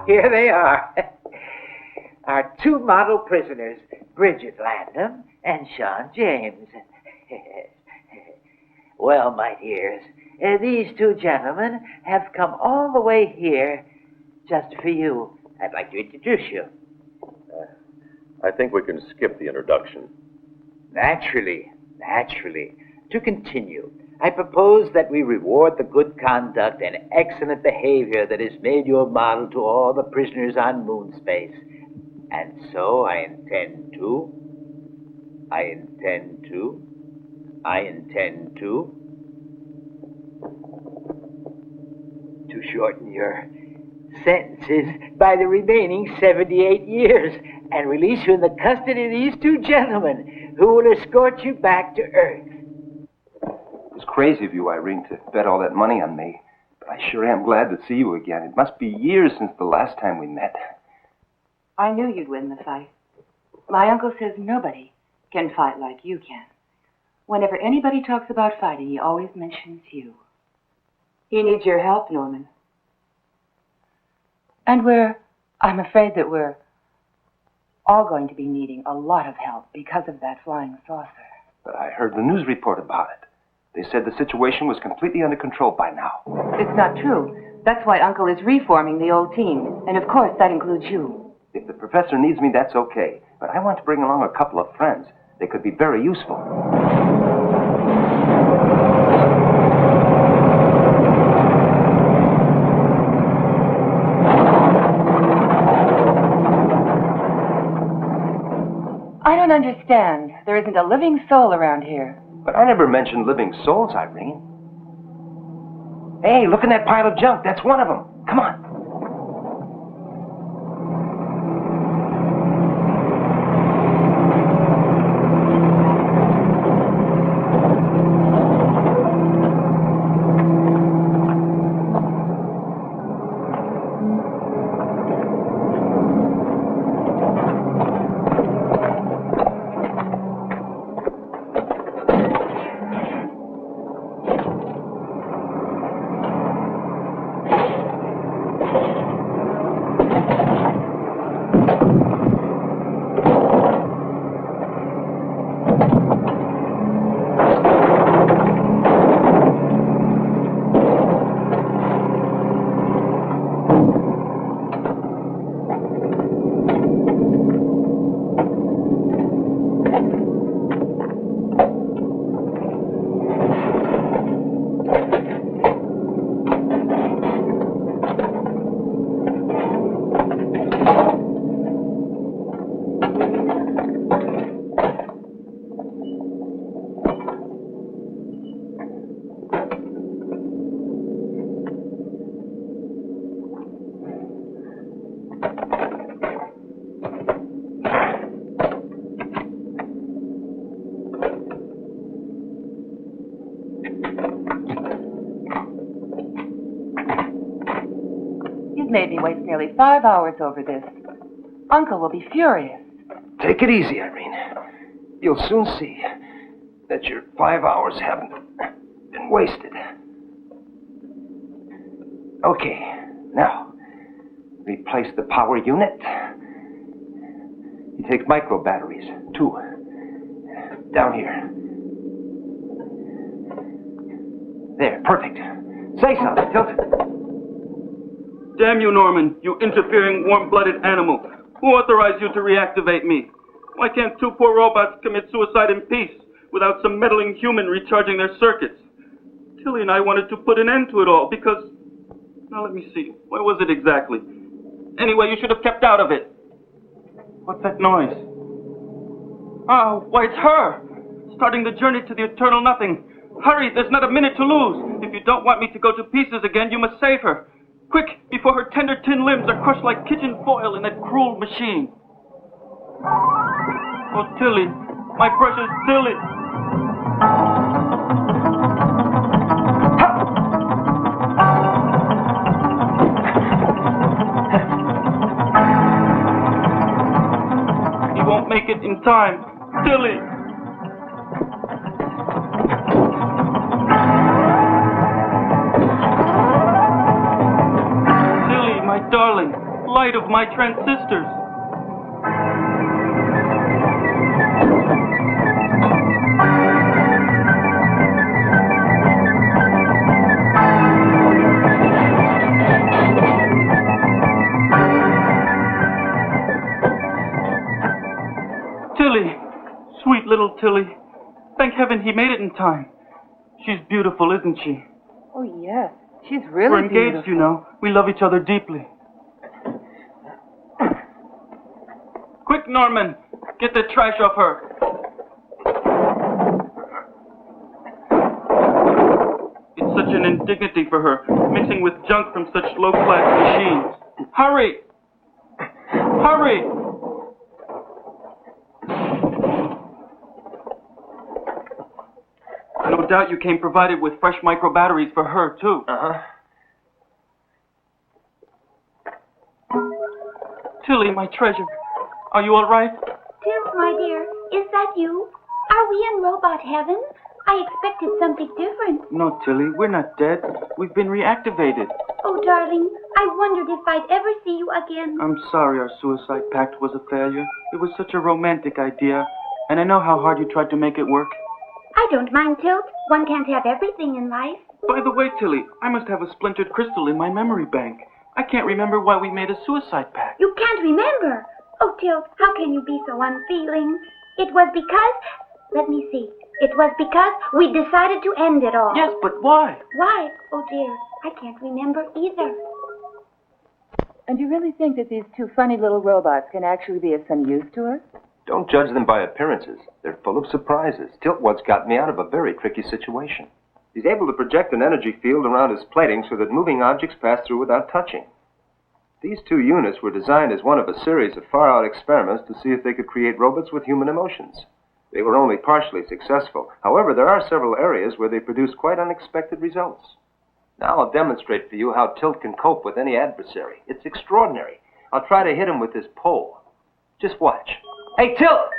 Here they are. Our two model prisoners, Bridget Landham and Sean James. Well, my dears, these two gentlemen have come all the way here just for you. I'd like to introduce you. I think we can skip the introduction. Naturally. To continue, I propose that we reward the good conduct and excellent behavior that has made you a model to all the prisoners on moon space. And so I intend to shorten your sentences by the remaining 78 years and release you in the custody of these two gentlemen who will escort you back to Earth. It was crazy of you, Irene, to bet all that money on me. But I sure am glad to see you again. It must be years since the last time we met. I knew you'd win the fight. My uncle says nobody can fight like you can. Whenever anybody talks about fighting, he always mentions you. He needs your help, Norman. And I'm afraid that we're all going to be needing a lot of help because of that flying saucer. But I heard the news report about it. They said the situation was completely under control by now. It's not true. That's why Uncle is reforming the old team. And of course, that includes you. If the professor needs me, that's okay. But I want to bring along a couple of friends. They could be very useful. I don't understand. There isn't a living soul around here. But I never mentioned living souls, Irene. Hey, look in that pile of junk. That's one of them. Come on. made me waste nearly 5 hours over this. Uncle will be furious. Take it easy, Irene. You'll soon see that your 5 hours haven't been wasted. Okay, now, replace the power unit. He takes micro batteries, 2. Down here. There, perfect. Say something, Tilt. Damn you, Norman, you interfering, warm-blooded animal. Who authorized you to reactivate me? Why can't 2 poor robots commit suicide in peace without some meddling human recharging their circuits? Tilly and I wanted to put an end to it all because... Now let me see. What was it exactly? Anyway, you should have kept out of it. What's that noise? Oh, why, it's her! Starting the journey to the eternal nothing. Hurry, there's not a minute to lose. If you don't want me to go to pieces again, you must save her. Quick, before her tender tin limbs are crushed like kitchen foil in that cruel machine. Oh, Tilly, my precious Tilly. He won't make it in time. Tilly. Tilly, my darling, light of my transistors. Tilly, sweet little Tilly. Thank heaven he made it in time. She's beautiful, isn't she? Oh, yes. She's really We're engaged, beautiful. you know. We love each other deeply. Quick, Norman. Get the trash off her. It's such an indignity for her, mixing with junk from such low-class machines. Hurry! Hurry! No doubt you came provided with fresh micro batteries for her, too. Uh-huh. Tilly, my treasure. Are you all right? Tilt, my dear, is that you? Are we in robot heaven? I expected something different. No, Tilly, we're not dead. We've been reactivated. Oh, darling, I wondered if I'd ever see you again. I'm sorry our suicide pact was a failure. It was such a romantic idea, and I know how hard you tried to make it work. I don't mind, Tilt. One can't have everything in life. By the way, Tilly, I must have a splintered crystal in my memory bank. I can't remember why we made a suicide pact. You can't remember. Oh, Tilt, how can you be so unfeeling? It was because... Let me see. It was because we decided to end it all. Yes, but why? Why? Oh, dear, I can't remember either. And you really think that these 2 funny little robots can actually be of some use to us? Don't judge them by appearances. They're full of surprises. Tilt once got me out of a very tricky situation. He's able to project an energy field around his plating so that moving objects pass through without touching. These 2 units were designed as one of a series of far-out experiments to see if they could create robots with human emotions. They were only partially successful. However, there are several areas where they produce quite unexpected results. Now I'll demonstrate for you how Tilt can cope with any adversary. It's extraordinary. I'll try to hit him with this pole. Just watch. Hey, Tilt!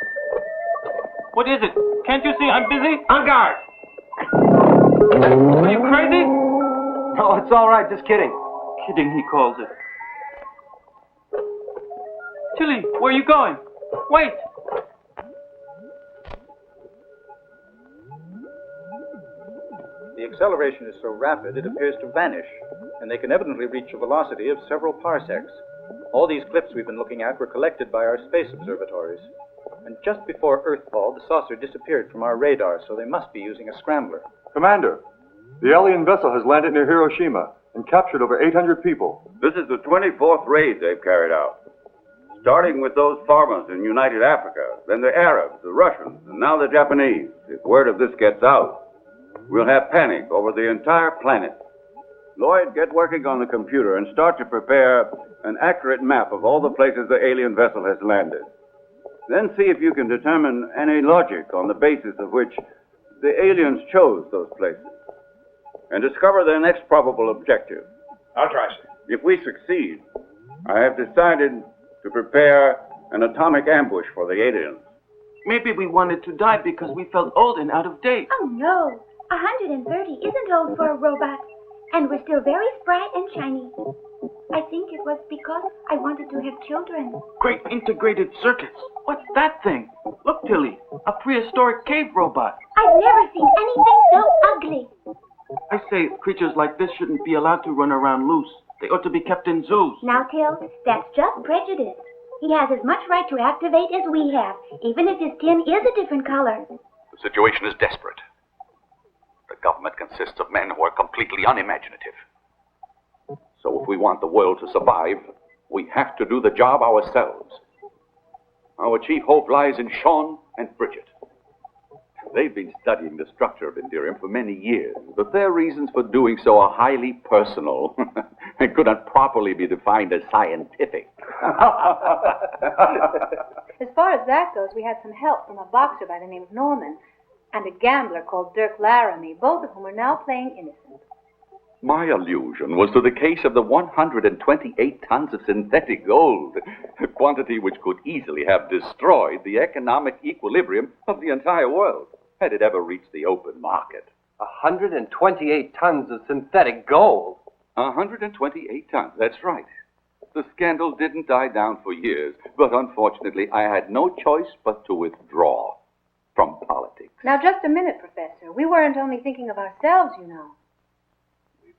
What is it? Can't you see I'm busy? On guard! Are you crazy? No, it's all right. Just kidding. Kidding, he calls it. Tilly, where are you going? Wait! The acceleration is so rapid it appears to vanish, and they can evidently reach a velocity of several parsecs. All these clips we've been looking at were collected by our space observatories. And just before Earthfall, the saucer disappeared from our radar, so they must be using a scrambler. Commander, the alien vessel has landed near Hiroshima and captured over 800 people. This is the 24th raid they've carried out. Starting with those farmers in United Africa, then the Arabs, the Russians, and now the Japanese. If word of this gets out, we'll have panic over the entire planet. Lloyd, get working on the computer and start to prepare an accurate map of all the places the alien vessel has landed. Then see if you can determine any logic on the basis of which the aliens chose those places. And discover their next probable objective. I'll try, sir. If we succeed, I have decided to prepare an atomic ambush for the aliens. Maybe we wanted to die because we felt old and out of date. Oh, no. 130 isn't old for a robot. And we're still very spry and shiny. I think it was because I wanted to have children. Great integrated circuits. What's that thing? Look, Tilly, a prehistoric cave robot. I've never seen anything so ugly. I say creatures like this shouldn't be allowed to run around loose. They ought to be kept in zoos. Now, Till, that's just prejudice. He has as much right to activate as we have, even if his skin is a different color. The situation is desperate. The government consists of men who are completely unimaginative. So if we want the world to survive, we have to do the job ourselves. Our chief hope lies in Sean and Bridget. They've been studying the structure of Indirium for many years, but their reasons for doing so are highly personal and could not properly be defined as scientific. As far as that goes, we had some help from a boxer by the name of Norman and a gambler called Dirk Laramie, both of whom are now playing innocent. My allusion was to the case of the 128 tons of synthetic gold, a quantity which could easily have destroyed the economic equilibrium of the entire world, had it ever reached the open market. 128 tons of synthetic gold? 128 tons, that's right. The scandal didn't die down for years, but unfortunately I had no choice but to withdraw from politics. Now, just a minute, Professor. We weren't only thinking of ourselves, you know.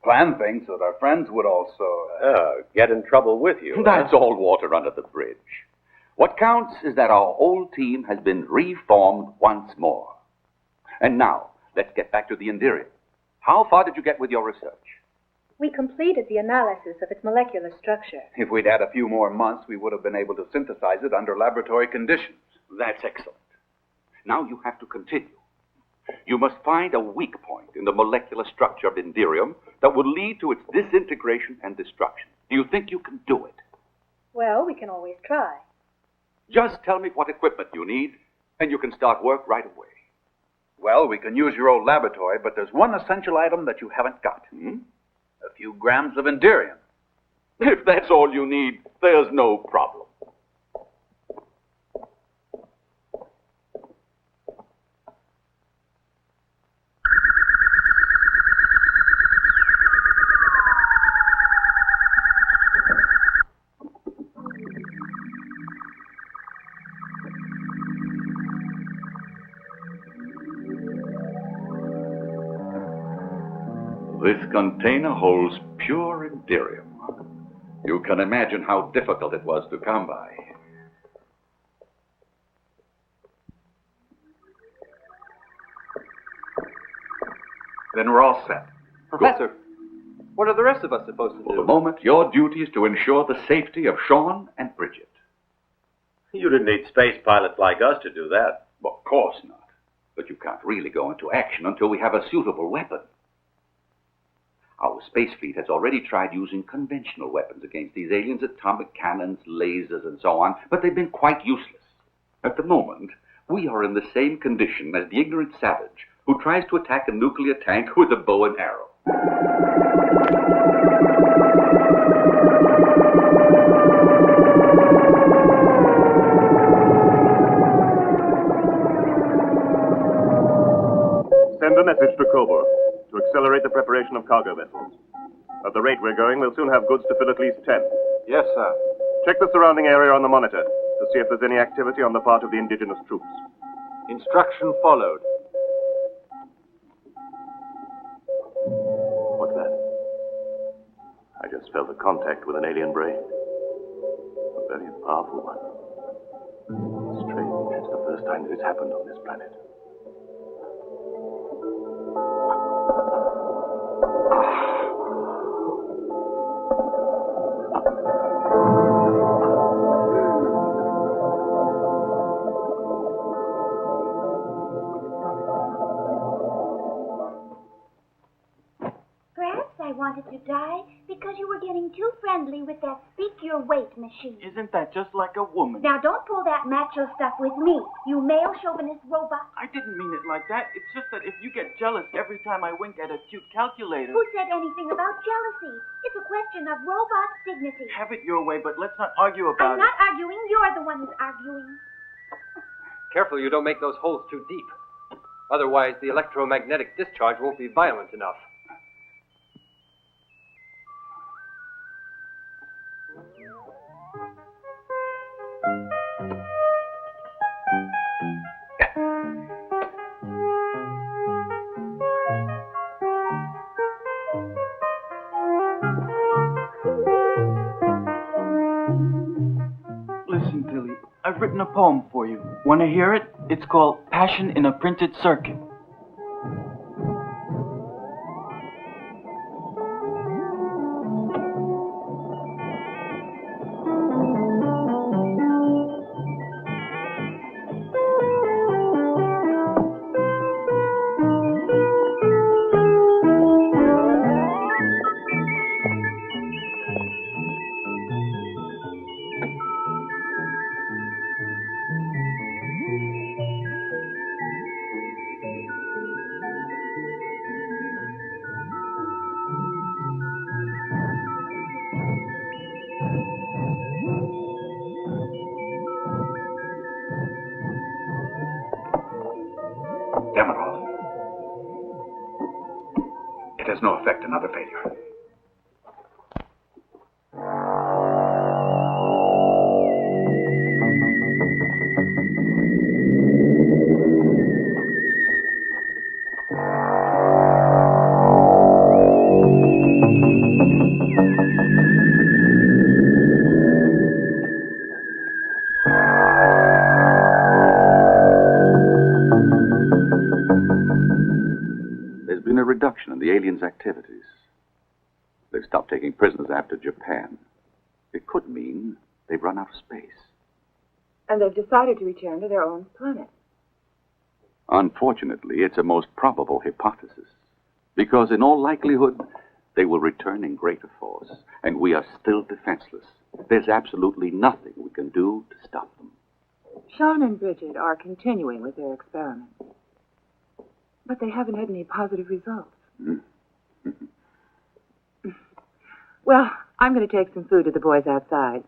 Plan things so that our friends would also get in trouble with you. That's all water under the bridge. What counts is that our old team has been reformed once more. And now, let's get back to the Indirium. How far did you get with your research? We completed the analysis of its molecular structure. If we'd had a few more months, we would have been able to synthesize it under laboratory conditions. That's excellent. Now you have to continue. You must find a weak point in the molecular structure of Indirium that will lead to its disintegration and destruction. Do you think you can do it? Well, we can always try. Just tell me what equipment you need, and you can start work right away. Well, we can use your old laboratory, but there's one essential item that you haven't got. A few grams of Indirium. If that's all you need, there's no problem. This container holds pure Indirium. You can imagine how difficult it was to come by. Then we're all set. Professor, what are the rest of us supposed to do? For the moment, your duty is to ensure the safety of Sean and Bridget. You didn't need space pilots like us to do that. Well, of course not. But you can't really go into action until we have a suitable weapon. Our space fleet has already tried using conventional weapons against these aliens, atomic cannons, lasers, and so on, but they've been quite useless. At the moment, we are in the same condition as the ignorant savage who tries to attack a nuclear tank with a bow and arrow. Send a message to Coburg to accelerate the preparation of cargo vessels. At the rate we're going, we'll soon have goods to fill at least 10. Yes, sir. Check the surrounding area on the monitor to see if there's any activity on the part of the indigenous troops. Instruction followed. What's that? I just felt a contact with an alien brain. A very powerful one. Strange, it's the first time that it's happened on this planet. Perhaps I wanted to die Why? Because you were getting too friendly with that speak-your-weight machine. Isn't that just like a woman? Now, don't pull that macho stuff with me, you male chauvinist robot. I didn't mean it like that. It's just that if you get jealous every time I wink at a cute calculator... Who said anything about jealousy? It's a question of robot dignity. Have it your way, but let's not argue about I'm not arguing. You're the one who's arguing. Careful you don't make those holes too deep. Otherwise, the electromagnetic discharge won't be violent enough. Listen, Billy, I've written a poem for you. Want to hear it? It's called Passion in a Printed Circuit. Demerol. It has no effect. Another failure. There's been a reduction in the aliens' activities. They've stopped taking prisoners after Japan. It could mean they've run out of space. And they've decided to return to their own planet. Unfortunately, it's a most probable hypothesis. Because in all likelihood, they will return in greater force, and we are still defenseless. There's absolutely nothing we can do to stop them. Sean and Bridget are continuing with their experiments. But they haven't had any positive results. Well, I'm going to take some food to the boys outside.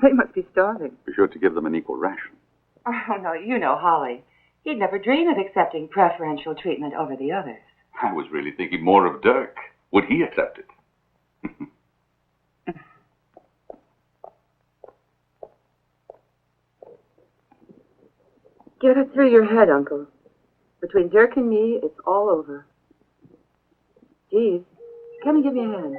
They must be starving. Be sure to give them an equal ration. Oh, no, you know Holly. He'd never dream of accepting preferential treatment over the others. I was really thinking more of Dirk. Would he accept it? Get it through your head, Uncle. Between Dirk and me, it's all over. Jeeves, come and give me a hand.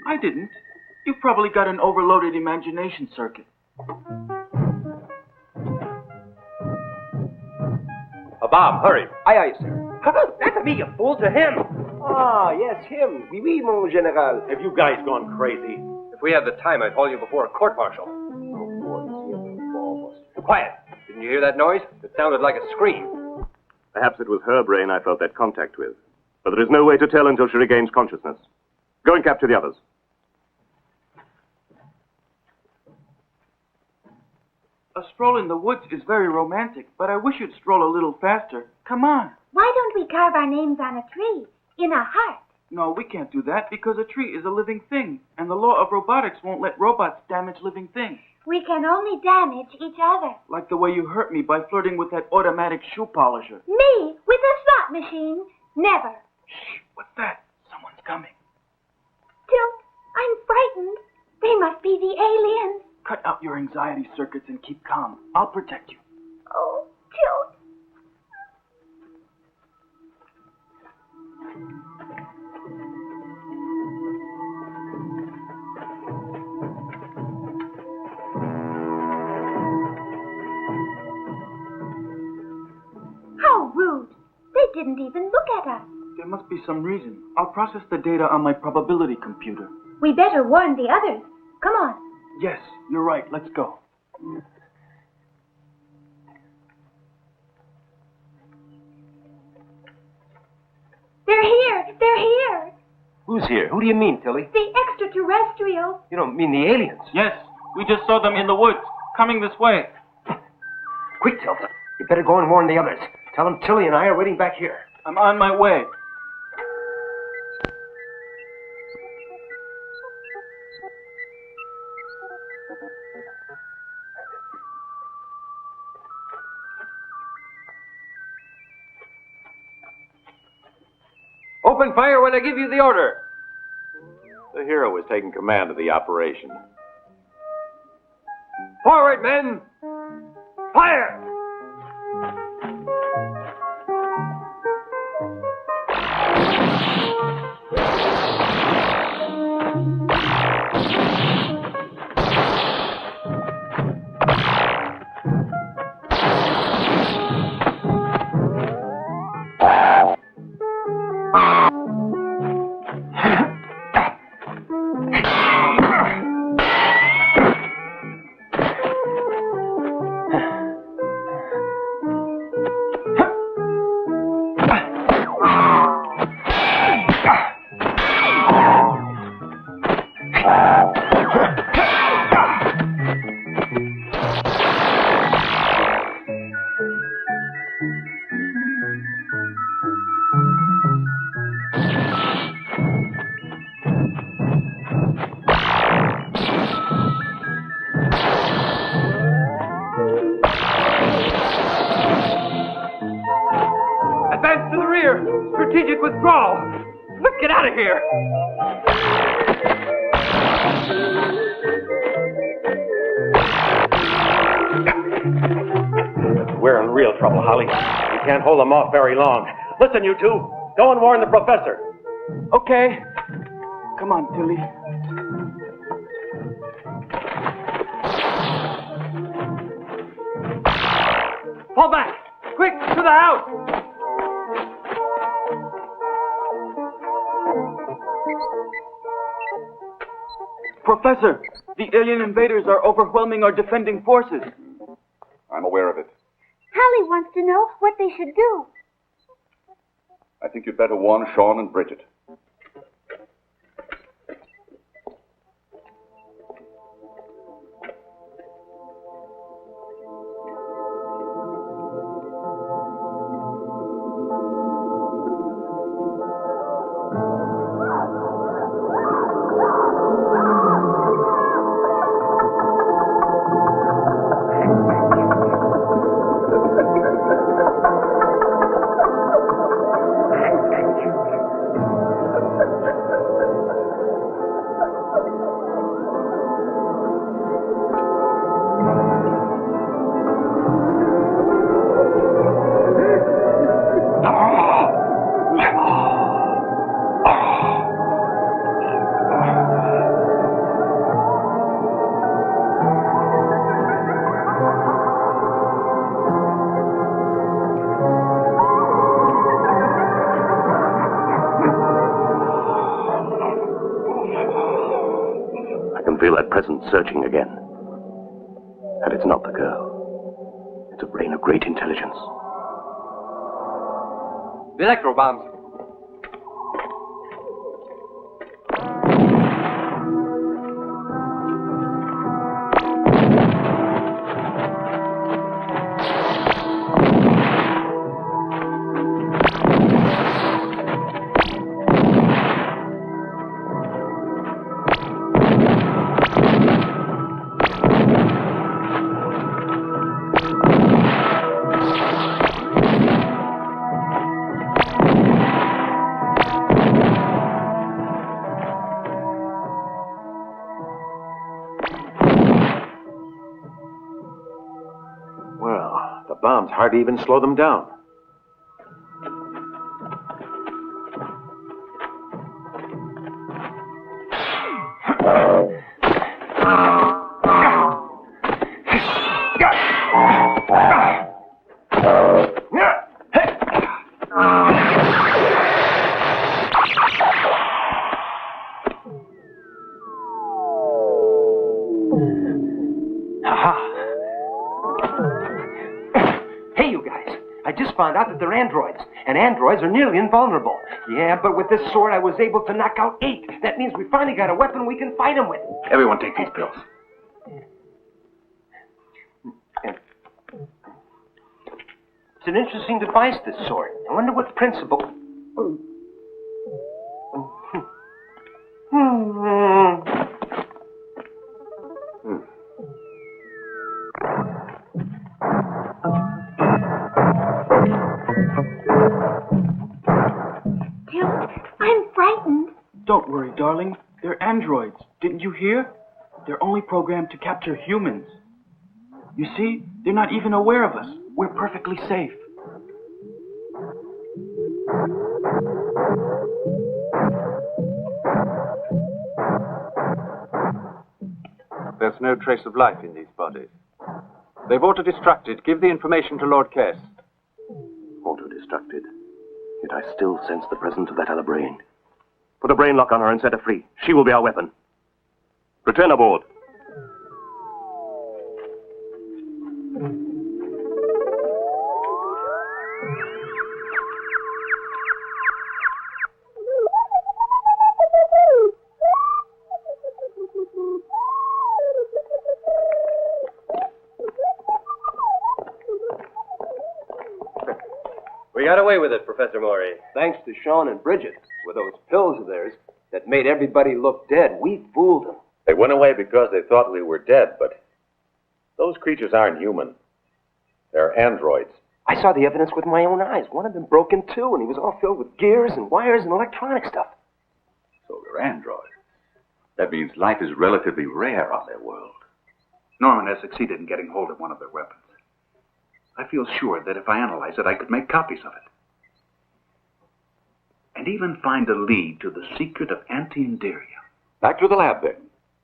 I didn't. You probably got an overloaded imagination circuit. Bob, hurry. Aye, aye, sir. Not to me, you fool, to him. Ah, yes, him. Oui, oui, mon général. Have you guys gone crazy? If we had the time, I'd haul you before a court-martial. Quiet. Didn't you hear that noise? It sounded like a scream. Perhaps it was her brain I felt that contact with. But there is no way to tell until she regains consciousness. Go and capture the others. A stroll in the woods is very romantic, but I wish you'd stroll a little faster. Come on. Why don't we carve our names on a tree, in a heart? No, we can't do that because a tree is a living thing, and the law of robotics won't let robots damage living things. We can only damage each other. Like the way you hurt me by flirting with that automatic shoe polisher. Me, with a slot machine? Never. What's that? Someone's coming. Tilt, I'm frightened. They must be the aliens. Cut out your anxiety circuits and keep calm. I'll protect you. Oh, Tilt. How rude. They didn't even look at us. There must be some reason. I'll process the data on my probability computer. We better warn the others. Come on. Yes, you're right. Let's go. They're here. They're here. Who's here? Who do you mean, Tilly? The extraterrestrials. You don't mean the aliens. Yes, we just saw them in the woods, coming this way. Quick, Tilt. You better go and warn the others. Tell them Tilly and I are waiting back here. I'm on my way. Open fire when I give you the order. The hero is taking command of the operation. Forward, men! Fire! Advance to the rear! Strategic withdrawal! Let's get out of here! We're in real trouble, Holly. We can't hold them off very long. Listen, you two. Go and warn the professor. Okay. Come on, Tilly. Fall back! Quick, to the house! Professor, the alien invaders are overwhelming our defending forces. I'm aware of it. Hallie wants to know what they should do. I think you'd better warn Sean and Bridget. Feel that presence searching again. And it's not the girl. It's a brain of great intelligence. The electro bombs. Well, the bombs hardly even slow them down. Hey, you guys. I just found out that they're androids, and androids are nearly invulnerable. Yeah, but with this sword I was able to knock out 8. That means we finally got a weapon we can fight them with. Everyone take these pills. It's an interesting device, this sword. I wonder what principle... Tilt, I'm frightened. Don't worry, darling. They're androids. Didn't you hear? They're only programmed to capture humans. You see, they're not even aware of us. We're perfectly safe. There's no trace of life in these bodies. They've auto-destructed. Give the information to Lord Kest. Auto-destructed. Yet I still sense the presence of that other brain. Put a brain lock on her and set her free. She will be our weapon. Return aboard. We got away with it, Professor Maury. Thanks to Sean and Bridget. With those pills of theirs that made everybody look dead, we fooled them. They went away because they thought we were dead, but those creatures aren't human. They're androids. I saw the evidence with my own eyes. One of them broke in two, and he was all filled with gears and wires and electronic stuff. So they're androids. That means life is relatively rare on their world. Norman has succeeded in getting hold of one of their weapons. I feel sure that if I analyze it, I could make copies of it. And even find a lead to the secret of anti-Inderia. Back to the lab, then,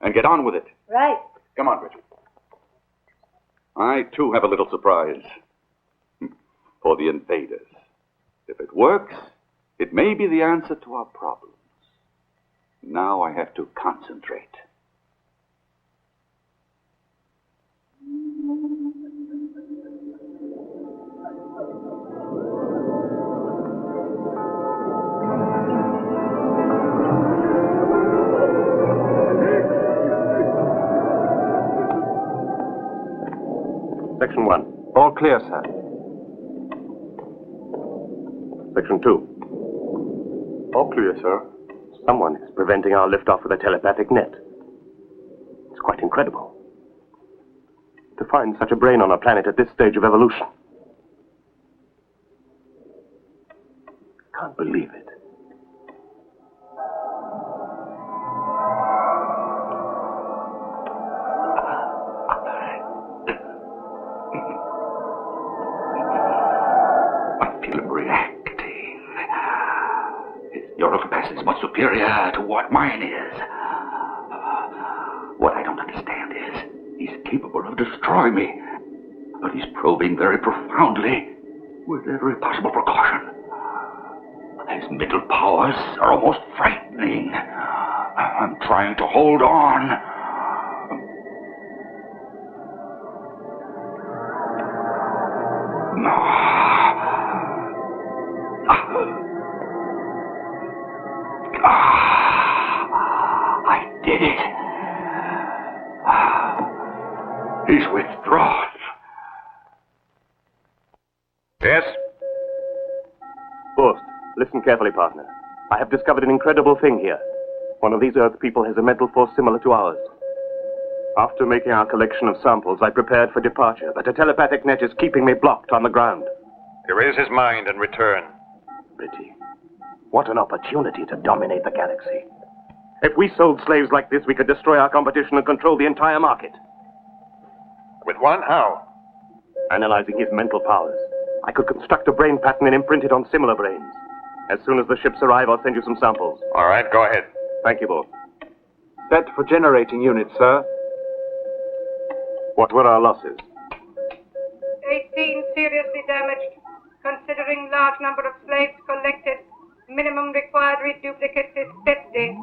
and get on with it. Right. Come on, Bridget. I, too, have a little surprise. For the invaders. If it works, it may be the answer to our problems. Now I have to concentrate. Section 1. All clear, sir. Section 2. All clear, sir. Someone is preventing our liftoff with a telepathic net. It's quite incredible. To find such a brain on a planet at this stage of evolution. Can't believe it. Your capacity is much superior to what mine is. What I don't understand is, he's capable of destroying me. But he's probing very profoundly, with every possible precaution. His mental powers are almost frightening. I'm trying to hold on. I did it. He's withdrawn. Yes? Forst, listen carefully, partner. I have discovered an incredible thing here. One of these Earth people has a mental force similar to ours. After making our collection of samples, I prepared for departure, but a telepathic net is keeping me blocked on the ground. Erase his mind and return. Pity. What an opportunity to dominate the galaxy. If we sold slaves like this, we could destroy our competition and control the entire market. With one? How? Analyzing his mental powers, I could construct a brain pattern and imprint it on similar brains. As soon as the ships arrive, I'll send you some samples. All right, go ahead. Thank you both. Set for generating unit, sir. What were our losses? 18 seriously damaged. Considering large number of slaves collected, minimum required reduplicates is 50.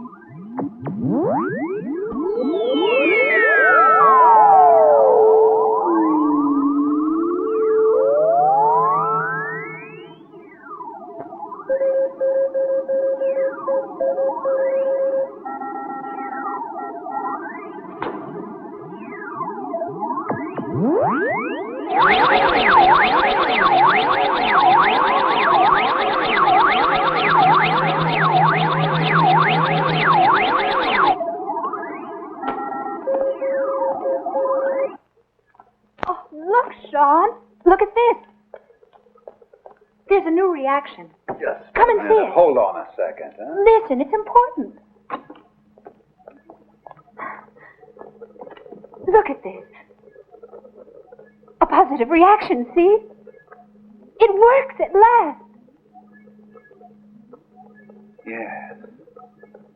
Oh, look, Sean. Look at this. There's a new reaction. Just Come and see it. Hold on a second, huh? Listen, it's important. Look at this. A positive reaction, see? It works at last. Yes.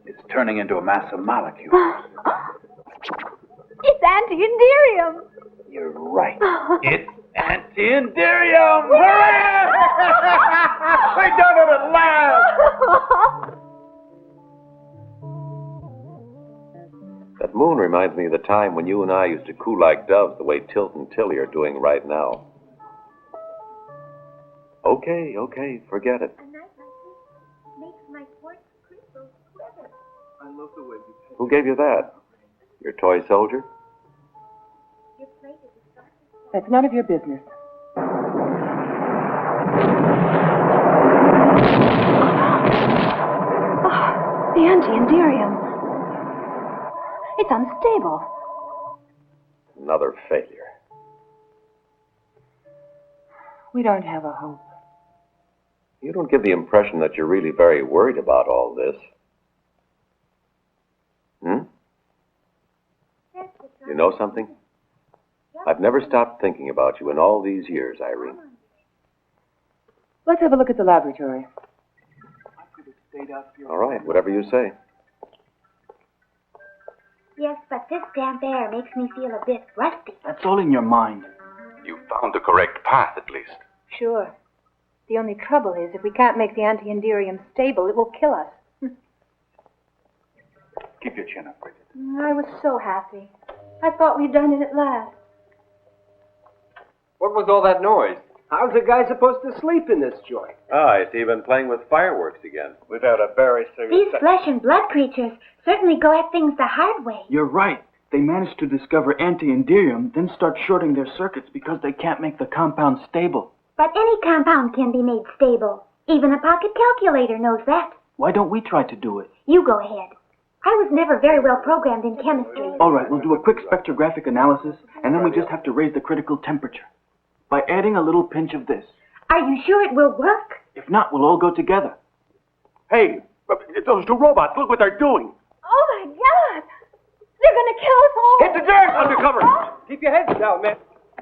It's turning into a mass of molecules. It's anti-inderium. You're right. It's anti-inderium! Hooray! We done it at last! That moon reminds me of the time when you and I used to coo like doves the way Tilt and Tilly are doing right now. Okay, forget it. Makes my quartz crystals quiver. I love the way you Who gave you that? Your toy soldier? Your plate is a starfish. That's none of your business. Oh, the anti-inderium. It's unstable. Another failure. We don't have a hope. You don't give the impression that you're really very worried about all this. You know something? I've never stopped thinking about you in all these years, Irene. Let's have a look at the laboratory. All right, whatever you say. Yes, but this damp air makes me feel a bit rusty. That's all in your mind. You found the correct path, at least. Sure. The only trouble is, if we can't make the anti-inderium stable, it will kill us. Keep your chin up, Bridget. I was so happy. I thought we'd done it at last. What was all that noise? How's a guy supposed to sleep in this joint? I see you've been playing with fireworks again. We've had a very serious... These flesh and blood creatures certainly go at things the hard way. You're right. They managed to discover anti-inderium, then start shorting their circuits because they can't make the compound stable. But any compound can be made stable. Even a pocket calculator knows that. Why don't we try to do it? You go ahead. I was never very well programmed in chemistry. All right, we'll do a quick spectrographic analysis, and then we just have to raise the critical temperature by adding a little pinch of this. Are you sure it will work? If not, we'll all go together. Hey, those two robots, look what they're doing. Oh, my God! They're going to kill us all! Get the dirt! Undercover! Keep your heads down, man.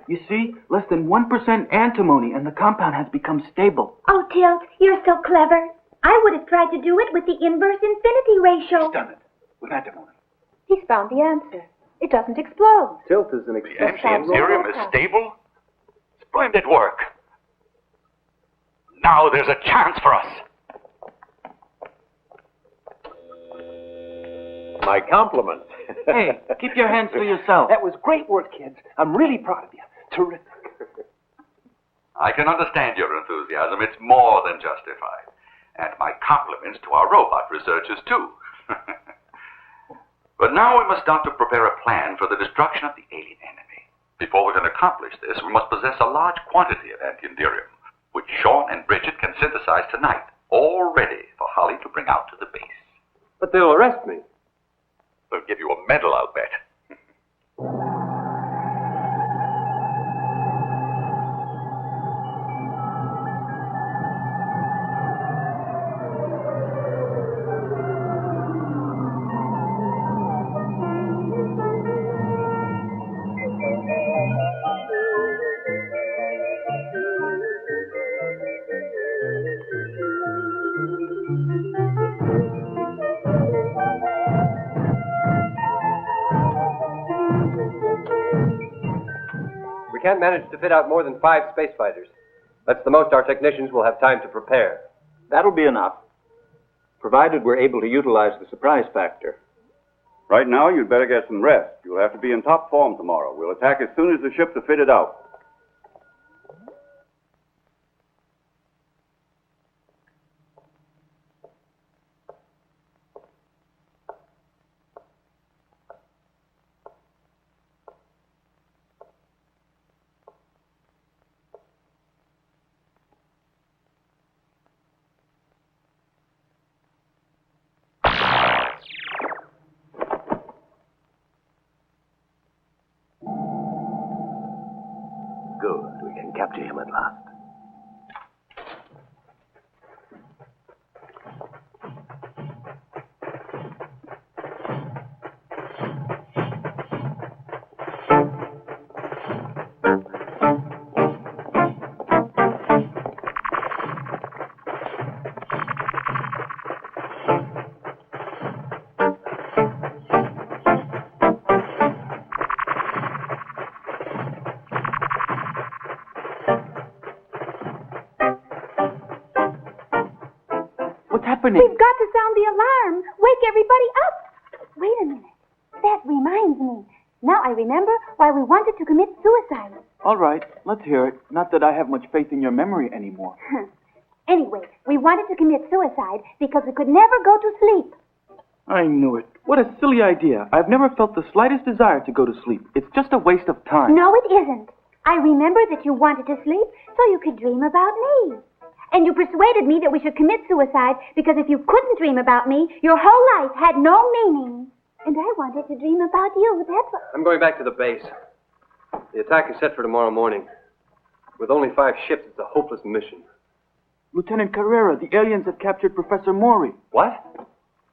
You see, less than 1% antimony, and the compound has become stable. Oh, Tilt, you're so clever. I would have tried to do it with the inverse infinity ratio. He's done it. With antimony. He's found the answer. It doesn't explode. Tilt is an The anti-inderium is stable? Splendid work. Now there's a chance for us. My compliments. Hey, keep your hands to yourself. That was great work, kids. I'm really proud of you. Terrific. I can understand your enthusiasm. It's more than justified. And my compliments to our robot researchers, too. But now we must start to prepare a plan for the destruction of the alien enemy. Before we can accomplish this, we must possess a large quantity of anti-inderium, which Sean and Bridget can synthesize tonight, all ready for Holly to bring out to the base. But they'll arrest me. They'll give you a medal, I'll bet. can't manage to fit out more than 5 space fighters. That's the most our technicians will have time to prepare. That'll be enough, provided we're able to utilize the surprise factor. Right now, you'd better get some rest. You'll have to be in top form tomorrow. We'll attack as soon as the ships are fitted out. Good. We can capture him at last. Happening? We've got to sound the alarm. Wake everybody up. Wait a minute. That reminds me. Now I remember why we wanted to commit suicide. All right, let's hear it. Not that I have much faith in your memory anymore. Anyway, we wanted to commit suicide because we could never go to sleep. I knew it. What a silly idea. I've never felt the slightest desire to go to sleep. It's just a waste of time. No, it isn't. I remember that you wanted to sleep so you could dream about me. And you persuaded me that we should commit suicide because if you couldn't dream about me, your whole life had no meaning. And I wanted to dream about you, that's what... I'm going back to the base. The attack is set for tomorrow morning. With only 5 ships, it's a hopeless mission. Lieutenant Carrera, the aliens have captured Professor Maury. What?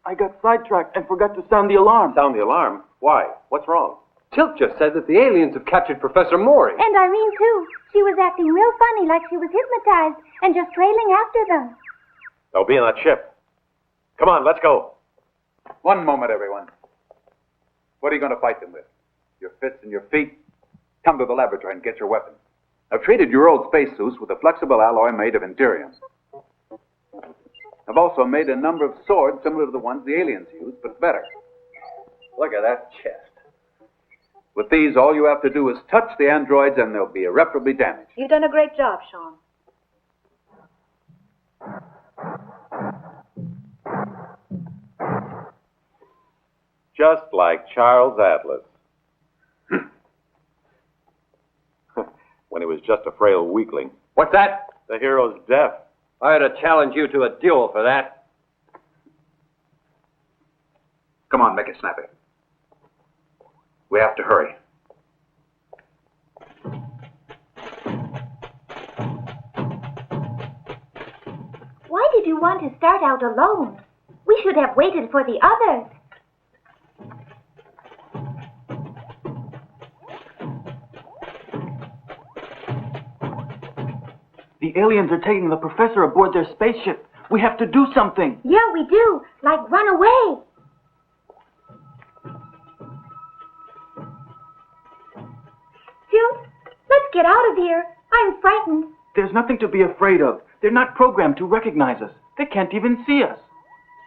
I got sidetracked and forgot to sound the alarm. Sound the alarm? Why? What's wrong? Tilt just said that the aliens have captured Professor Maury. And Irene, too. She was acting real funny, like she was hypnotized, and just trailing after them. They'll be in that ship. Come on, let's go. One moment, everyone. What are you going to fight them with? Your fists and your feet? Come to the laboratory and get your weapons. I've treated your old spacesuits with a flexible alloy made of Endurium. I've also made a number of swords similar to the ones the aliens use, but better. Look at that chest. With these, all you have to do is touch the androids and they'll be irreparably damaged. You've done a great job, Sean. Just like Charles Atlas. When he was just a frail weakling. What's that? The hero's death. I ought to challenge you to a duel for that. Come on, make it snappy. We have to hurry. Why did you want to start out alone? We should have waited for the others. The aliens are taking the professor aboard their spaceship. We have to do something. Yeah, we do. Like run away. Tilt, let's get out of here. I'm frightened. There's nothing to be afraid of. They're not programmed to recognize us. They can't even see us.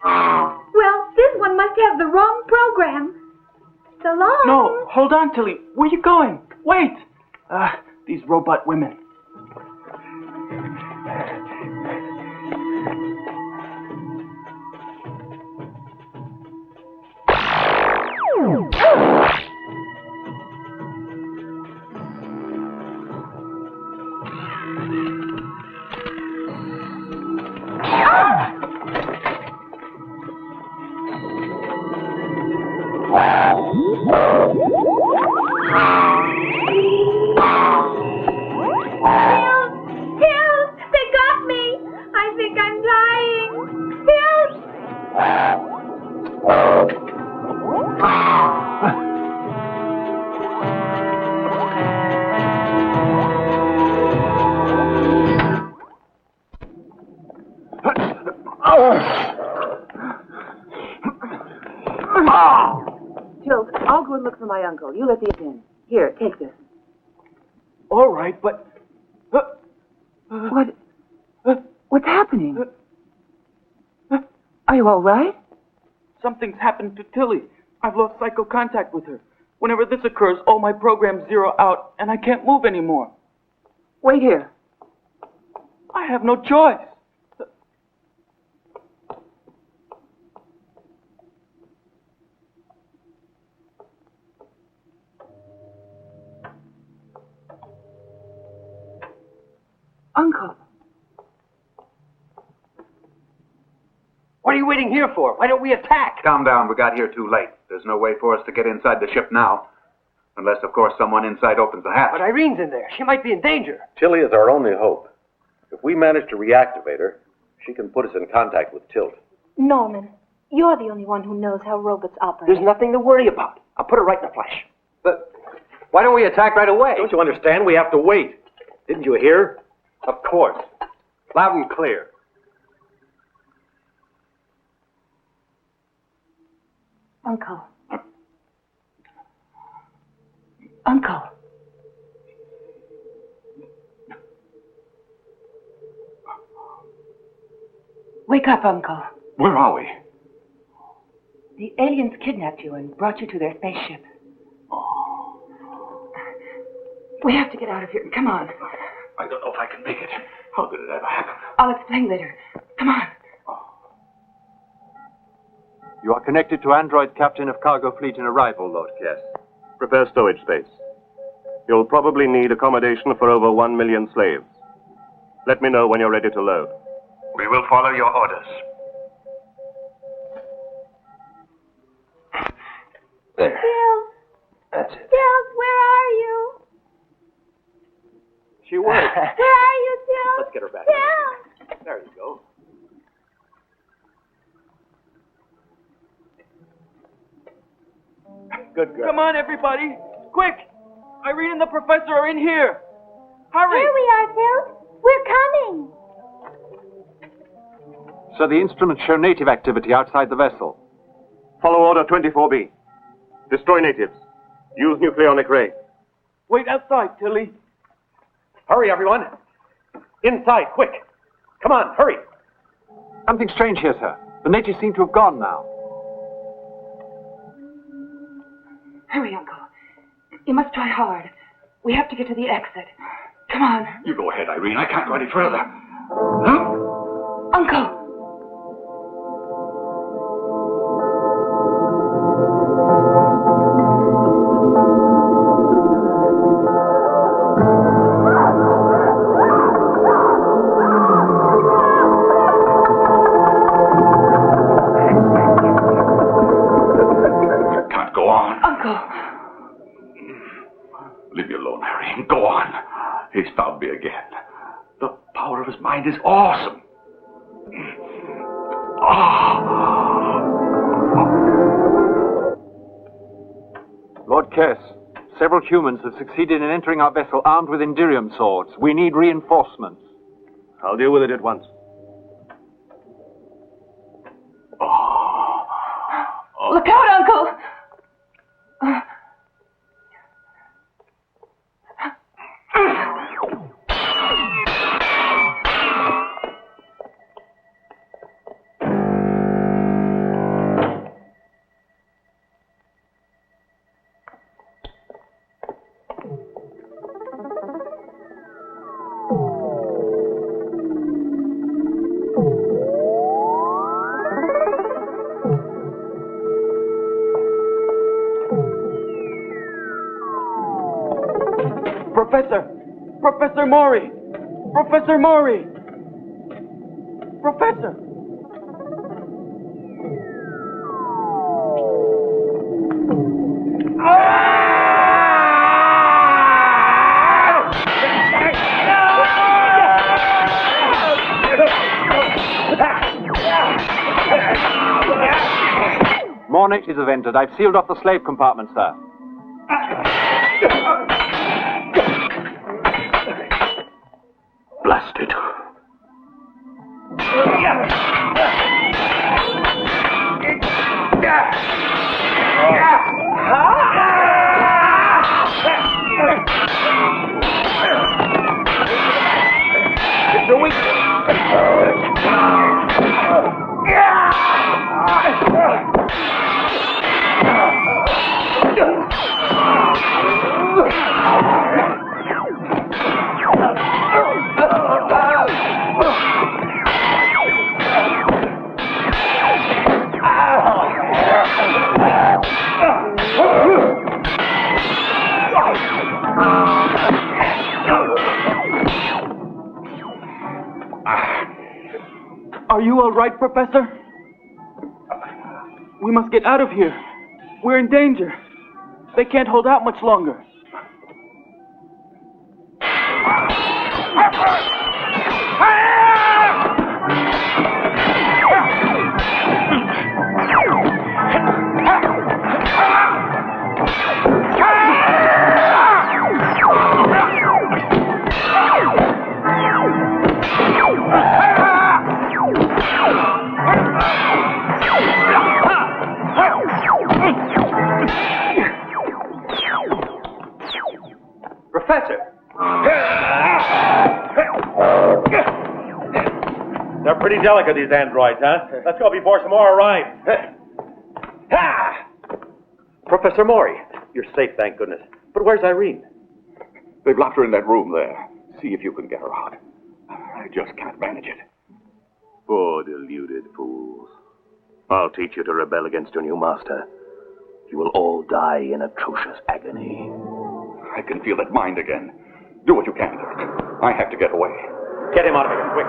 Well, this one must have the wrong program. So long. No, hold on, Tilly. Where are you going? Wait. These robot women. Tilt, I'll go and look for my uncle. You let these in. Here, take this. all right, but... What's happening? Are you all right? Something's happened to Tilly. I've lost psycho contact with her. Whenever this occurs, all my programs zero out, and I can't move anymore. Wait here. I have no choice. Uncle. What are you waiting here for? Why don't we attack? Calm down. We got here too late. There's no way for us to get inside the ship now. Unless, of course, someone inside opens the hatch. But Irene's in there. She might be in danger. Tilly is our only hope. If we manage to reactivate her, she can put us in contact with Tilt. Norman, you're the only one who knows how robots operate. There's nothing to worry about. I'll put her right in a flash. But why don't we attack right away? Don't you understand? We have to wait. Didn't you hear? Of course. Loud and clear. Uncle. Uncle. Wake up, Uncle. Where are we? The aliens kidnapped you and brought you to their spaceship. We have to get out of here. Come on. I don't know if I can make it. How did it ever happen? I'll explain later. Come on. You are connected to Android Captain of Cargo Fleet in arrival, Lord Kess. Prepare stowage space. You'll probably need accommodation for over 1 million slaves. Let me know when you're ready to load. We will follow your orders. There. Bill. That's it. Bill, where are you? She was. Where are you, Bill? Let's get her back. Bill. There you go. Good girl. Come on, everybody. Quick. Irene and the professor are in here. Hurry. Here we are, Bill. We're coming. So the instruments show native activity outside the vessel. Follow Order 24B. Destroy natives. Use nucleonic ray. Wait outside, Tilly. Hurry, everyone. Inside, quick. Come on, hurry. Something strange here, sir. The natives seem to have gone now. Hurry, Uncle. You must try hard. We have to get to the exit. Come on. You go ahead, Irene. I can't go any further. Huh? Uncle! Can't go on. Uncle! Leave me alone, Harry. Go on. He's found me again. The power of his mind is awesome. Lord Kess, several humans have succeeded in entering our vessel armed with Indirium swords. We need reinforcements. I'll deal with it at once. Look out, Uncle! Professor Maury! Professor Maury! Professor! More natives have entered. I've sealed off the slave compartment, sir. Blasted. Are you all right, Professor? We must get out of here. We're in danger. They can't hold out much longer. Professor! They're pretty delicate, these androids, huh? Let's go before some more arrive. Professor Maury, you're safe, thank goodness. But where's Irene? They've locked her in that room there. See if you can get her out. I just can't manage it. Poor deluded fools. I'll teach you to rebel against your new master. You will all die in atrocious agony. I can feel that mind again. Do what you can, Dirk. I have to get away. Get him out of here, quick.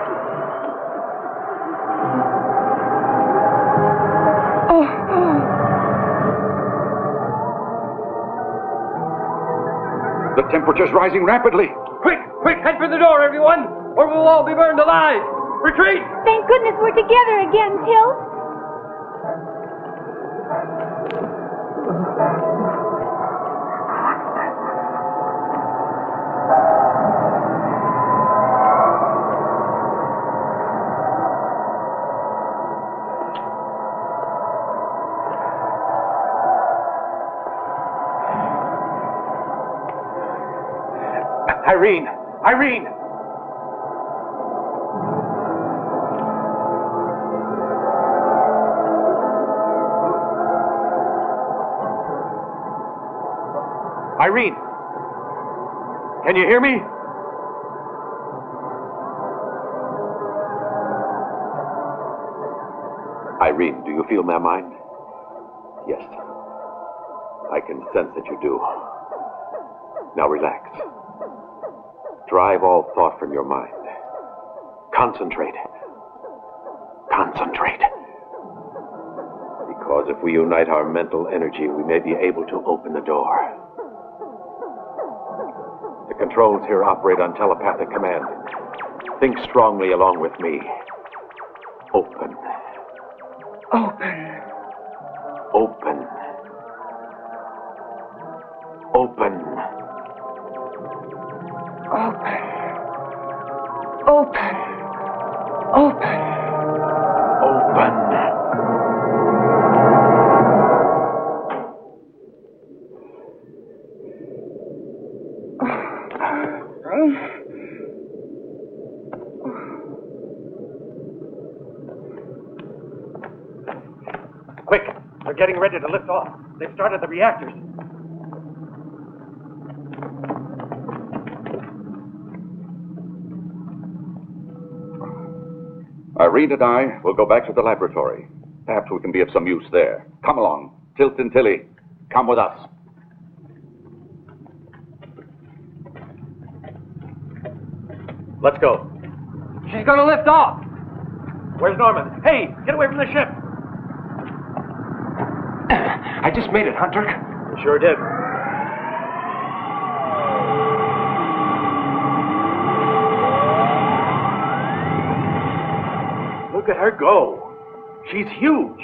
The temperature's rising rapidly. Quick, head for the door, everyone, or we'll all be burned alive. Retreat! Thank goodness we're together again, Tilt. Irene! Irene! Irene! Can you hear me? Irene, do you feel my mind? Yes. I can sense that you do. Now relax. Drive all thought from your mind. Concentrate. Concentrate. Because if we unite our mental energy, we may be able to open the door. The controls here operate on telepathic command. Think strongly along with me. Open. Open. Open. Open. Open. Open. Open. Open. Quick! They're getting ready to lift off. They've started the reactors. Irene and I will go back to the laboratory. Perhaps we can be of some use there. Come along. Tilt and Tilly, come with us. Let's go. She's gonna lift off. Where's Norman? Hey, get away from the ship! I just made it, Hunter. You sure did. Look at her go. She's huge.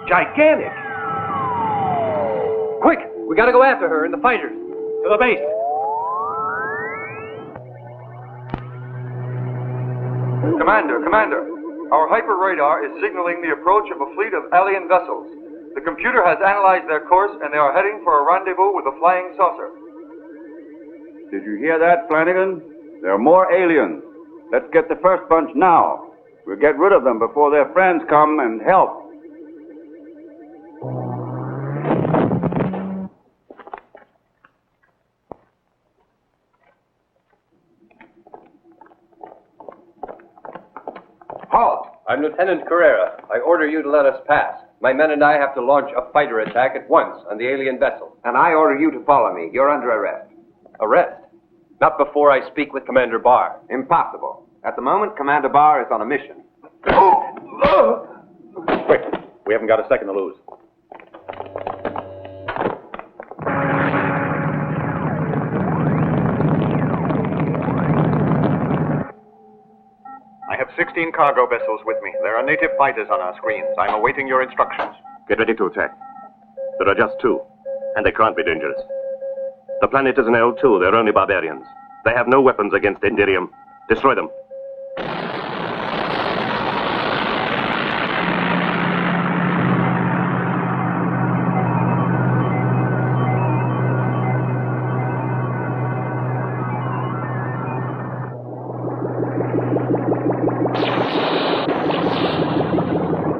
Gigantic. Quick, we gotta go after her and the fighters. To the base. Commander, our hyper radar is signaling the approach of a fleet of alien vessels. The computer has analyzed their course and they are heading for a rendezvous with a flying saucer. Did you hear that, Flanagan? There are more aliens. Let's get the first bunch now. We'll get rid of them before their friends come and help. Halt! I'm Lieutenant Carrera. I order you to let us pass. My men and I have to launch a fighter attack at once on the alien vessel. And I order you to follow me. You're under arrest. Arrest? Not before I speak with Commander Barr. Impossible. At the moment, Commander Barr is on a mission. Quick, we haven't got a second to lose. I have 16 cargo vessels with me. There are native fighters on our screens. I'm awaiting your instructions. Get ready to attack. There are just 2, and they can't be dangerous. The planet is an L2. They're only barbarians. They have no weapons against Indirium. Destroy them.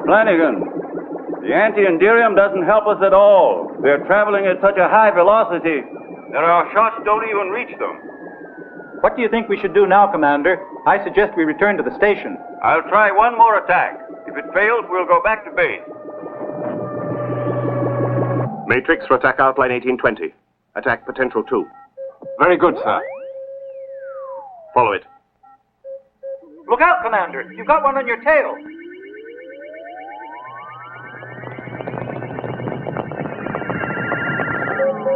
Flanagan, the anti-Indirium doesn't help us at all. They're traveling at such a high velocity. There are shots don't even reach them. What do you think we should do now, Commander? I suggest we return to the station. I'll try one more attack. If it fails, we'll go back to base. Matrix for attack outline 1820. Attack potential 2. Very good, sir. Follow it. Look out, Commander. You've got one on your tail.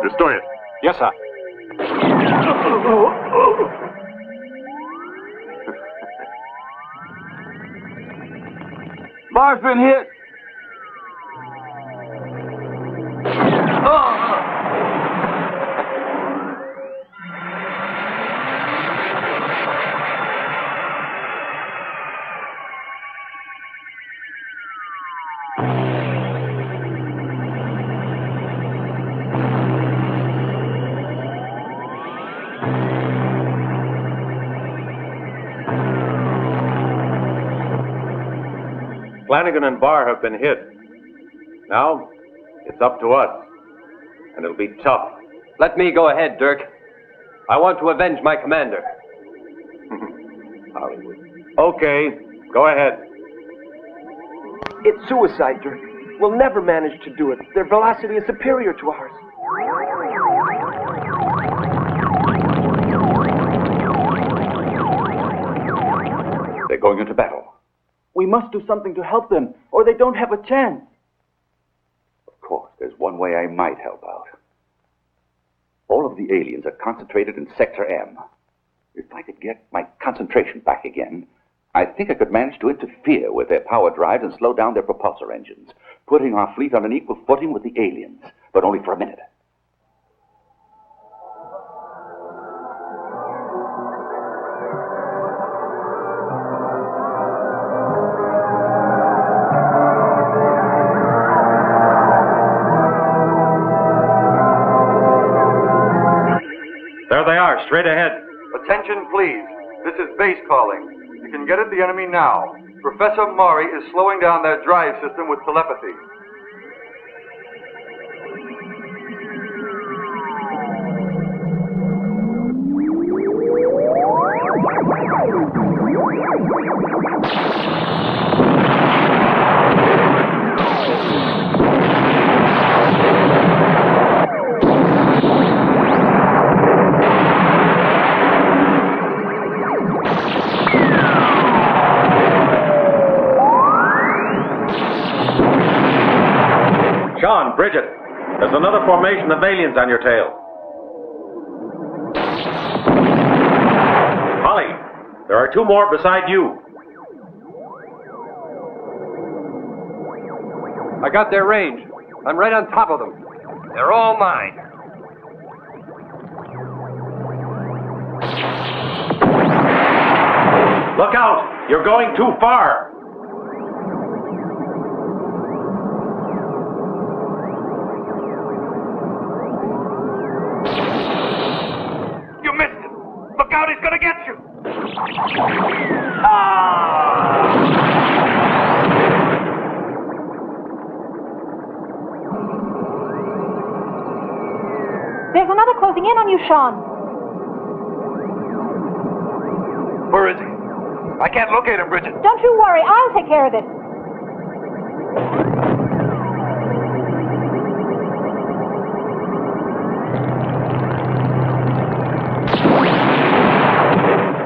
Destroy it. Yes, sir. Bar's been hit. Flanagan and Barr have been hit. Now, it's up to us. And it'll be tough. Let me go ahead, Dirk. I want to avenge my commander. Hollywood. Okay, go ahead. It's suicide, Dirk. We'll never manage to do it. Their velocity is superior to ours. They're going into battle. We must do something to help them, or they don't have a chance. Of course, there's one way I might help out. All of the aliens are concentrated in Sector M. If I could get my concentration back again, I think I could manage to interfere with their power drives and slow down their propulsor engines, putting our fleet on an equal footing with the aliens, but only for a minute. There they are, straight ahead. Attention, please. This is base calling. You can get at the enemy now. Professor Maury is slowing down their drive system with telepathy. Sean, Bridget, there's another formation of aliens on your tail. Holly, there are 2 more beside you. I got their range. I'm right on top of them. They're all mine. Look out! You're going too far! You missed him! Look out, he's gonna get you! There's another closing in on you, Sean. Where is he? I can't locate him, Bridget. Don't you worry. I'll take care of it.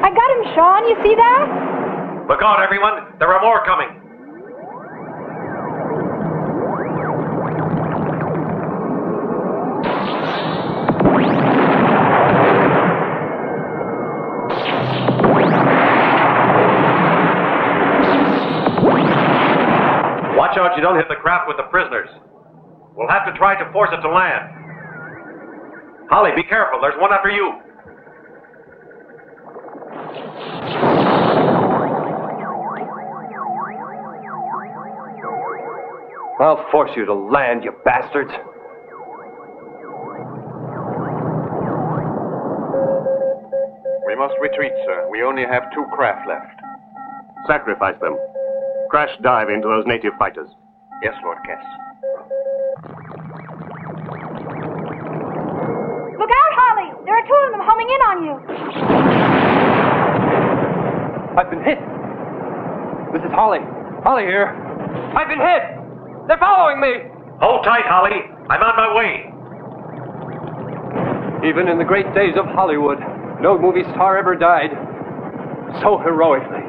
I got him, Sean. You see that? Look out, everyone! There are more coming! out you don't hit the craft with the prisoners. We'll have to try to force it to land. Holly, be careful. There's one after you. I'll force you to land, you bastards. We must retreat, sir. We only have 2 craft left. Sacrifice them. Crash dive into those native fighters. Yes, Lord Kess. Look out, Holly! There are 2 of them homing in on you. I've been hit. This is Holly. Holly here. I've been hit. They're following me. Hold tight, Holly. I'm on my way. Even in the great days of Hollywood, no movie star ever died so heroically.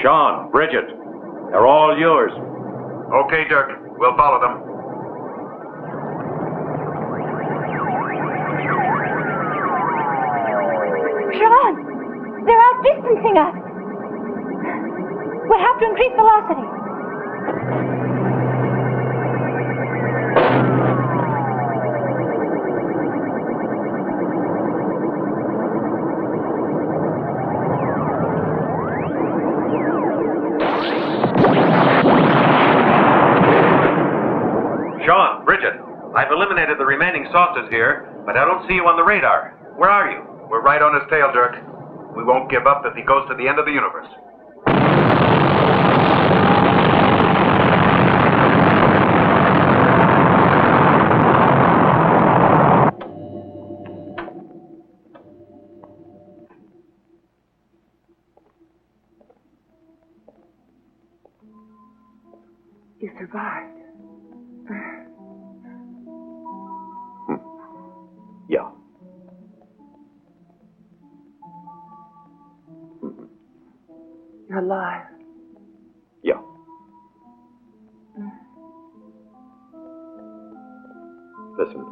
Sean, Bridget, they're all yours. Okay, Dirk. We'll follow them. Sean, they're outdistancing us. We'll have to increase velocity. Sean, Bridget, I've eliminated the remaining saucers here, but I don't see you on the radar. Where are you? We're right on his tail, Dirk. We won't give up if he goes to the end of the universe. You survived. Yeah. You're alive. Yeah. Listen,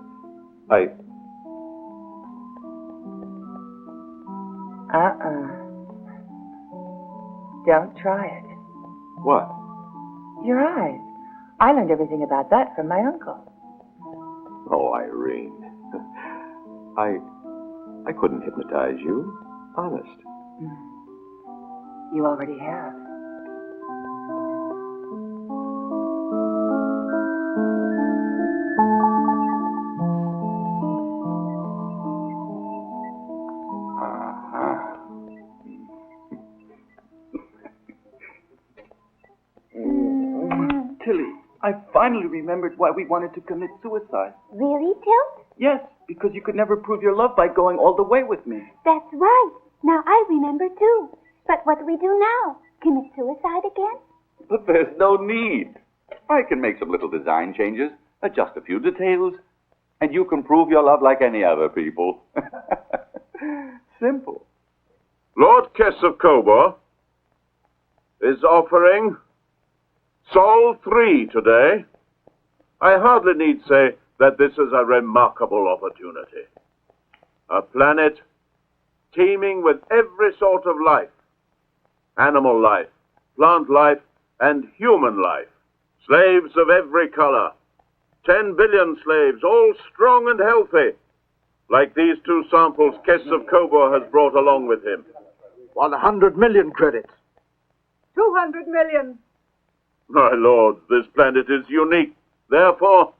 Don't try it. What? Your eyes. I learned everything about that from my uncle. Oh, Irene. I couldn't hypnotize you. Honest. You already have. Tilly, I finally remembered why we wanted to commit suicide. Really, Tilt? Yes, because you could never prove your love by going all the way with me. That's right. Now I remember too. But what do we do now? Commit suicide again? But there's no need. I can make some little design changes, adjust a few details, and you can prove your love like any other people. Simple. Lord Kess of Cobor is offering Sol 3 today. I hardly need say that this is a remarkable opportunity. A planet teeming with every sort of life. Animal life, plant life, and human life. Slaves of every color. 10 billion slaves, all strong and healthy, like these 2 samples Kess of Cobor has brought along with him. 100 million credits. 200 million. My lords, this planet is unique. Therefore,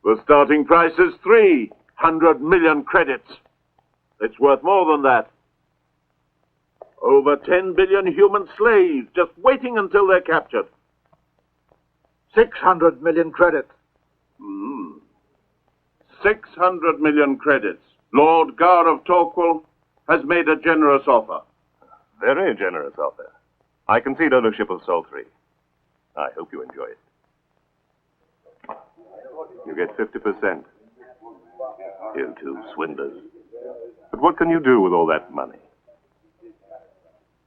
the starting price is 300 million credits. It's worth more than that. Over 10 billion human slaves just waiting until they're captured. 600 million credits. 600 million credits. Lord Gar of Torquil has made a generous offer. Very generous offer. I concede ownership of Sol 3. I hope you enjoy it. You get 50%. You 2 swindlers. But what can you do with all that money?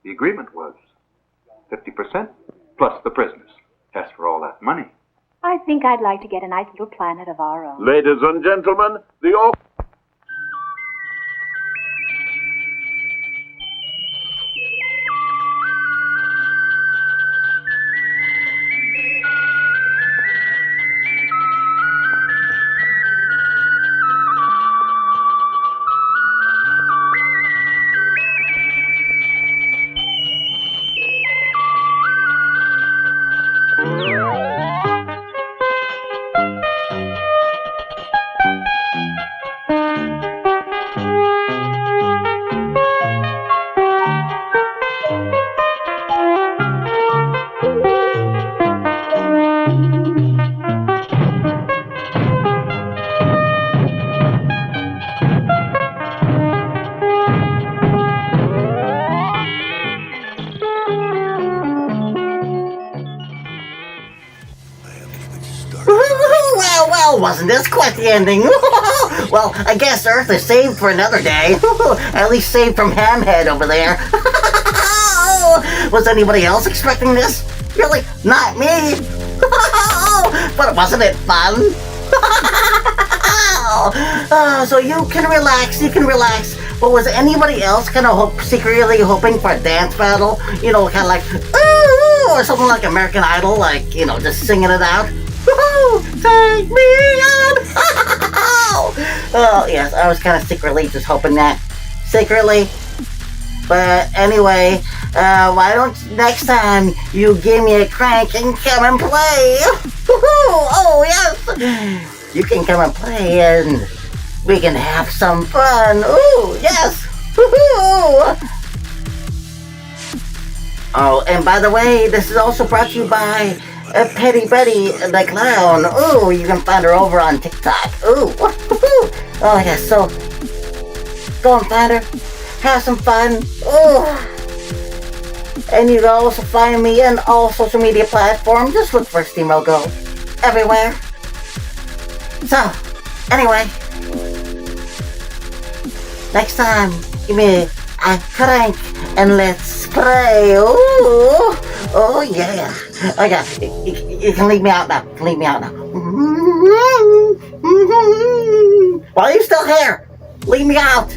The agreement was 50% plus the prisoners. As for all that money, I think I'd like to get a nice little planet of our own. Ladies and gentlemen, the Well, wasn't this quite the ending? Well, I guess Earth is saved for another day. At least saved from Hamhead over there. Was anybody else expecting this? Really? Not me. But wasn't it fun? So you can relax. But was anybody else kind of secretly hoping for a dance battle? You know, kind of like, ooh, or something like American Idol, like, you know, just singing it out? Take me out! Oh, yes, I was kind of secretly just hoping that. Secretly. But anyway, why don't next time you give me a crank and come and play? Oh, yes! You can come and play and we can have some fun. Ooh, yes! Oh, and by the way, this is also brought to you by Petty Betty the Clown. Ooh, you can find her over on TikTok. Ooh. Oh, yes, so go and find her. Have some fun. Ooh. And you can also find me on all social media platforms. Just look for Steamroll Go everywhere. So, anyway, next time, give me a crank and let's play. Ooh. Oh, yeah. Oh, yeah. You can leave me out now. Why are you still here? Leave me out.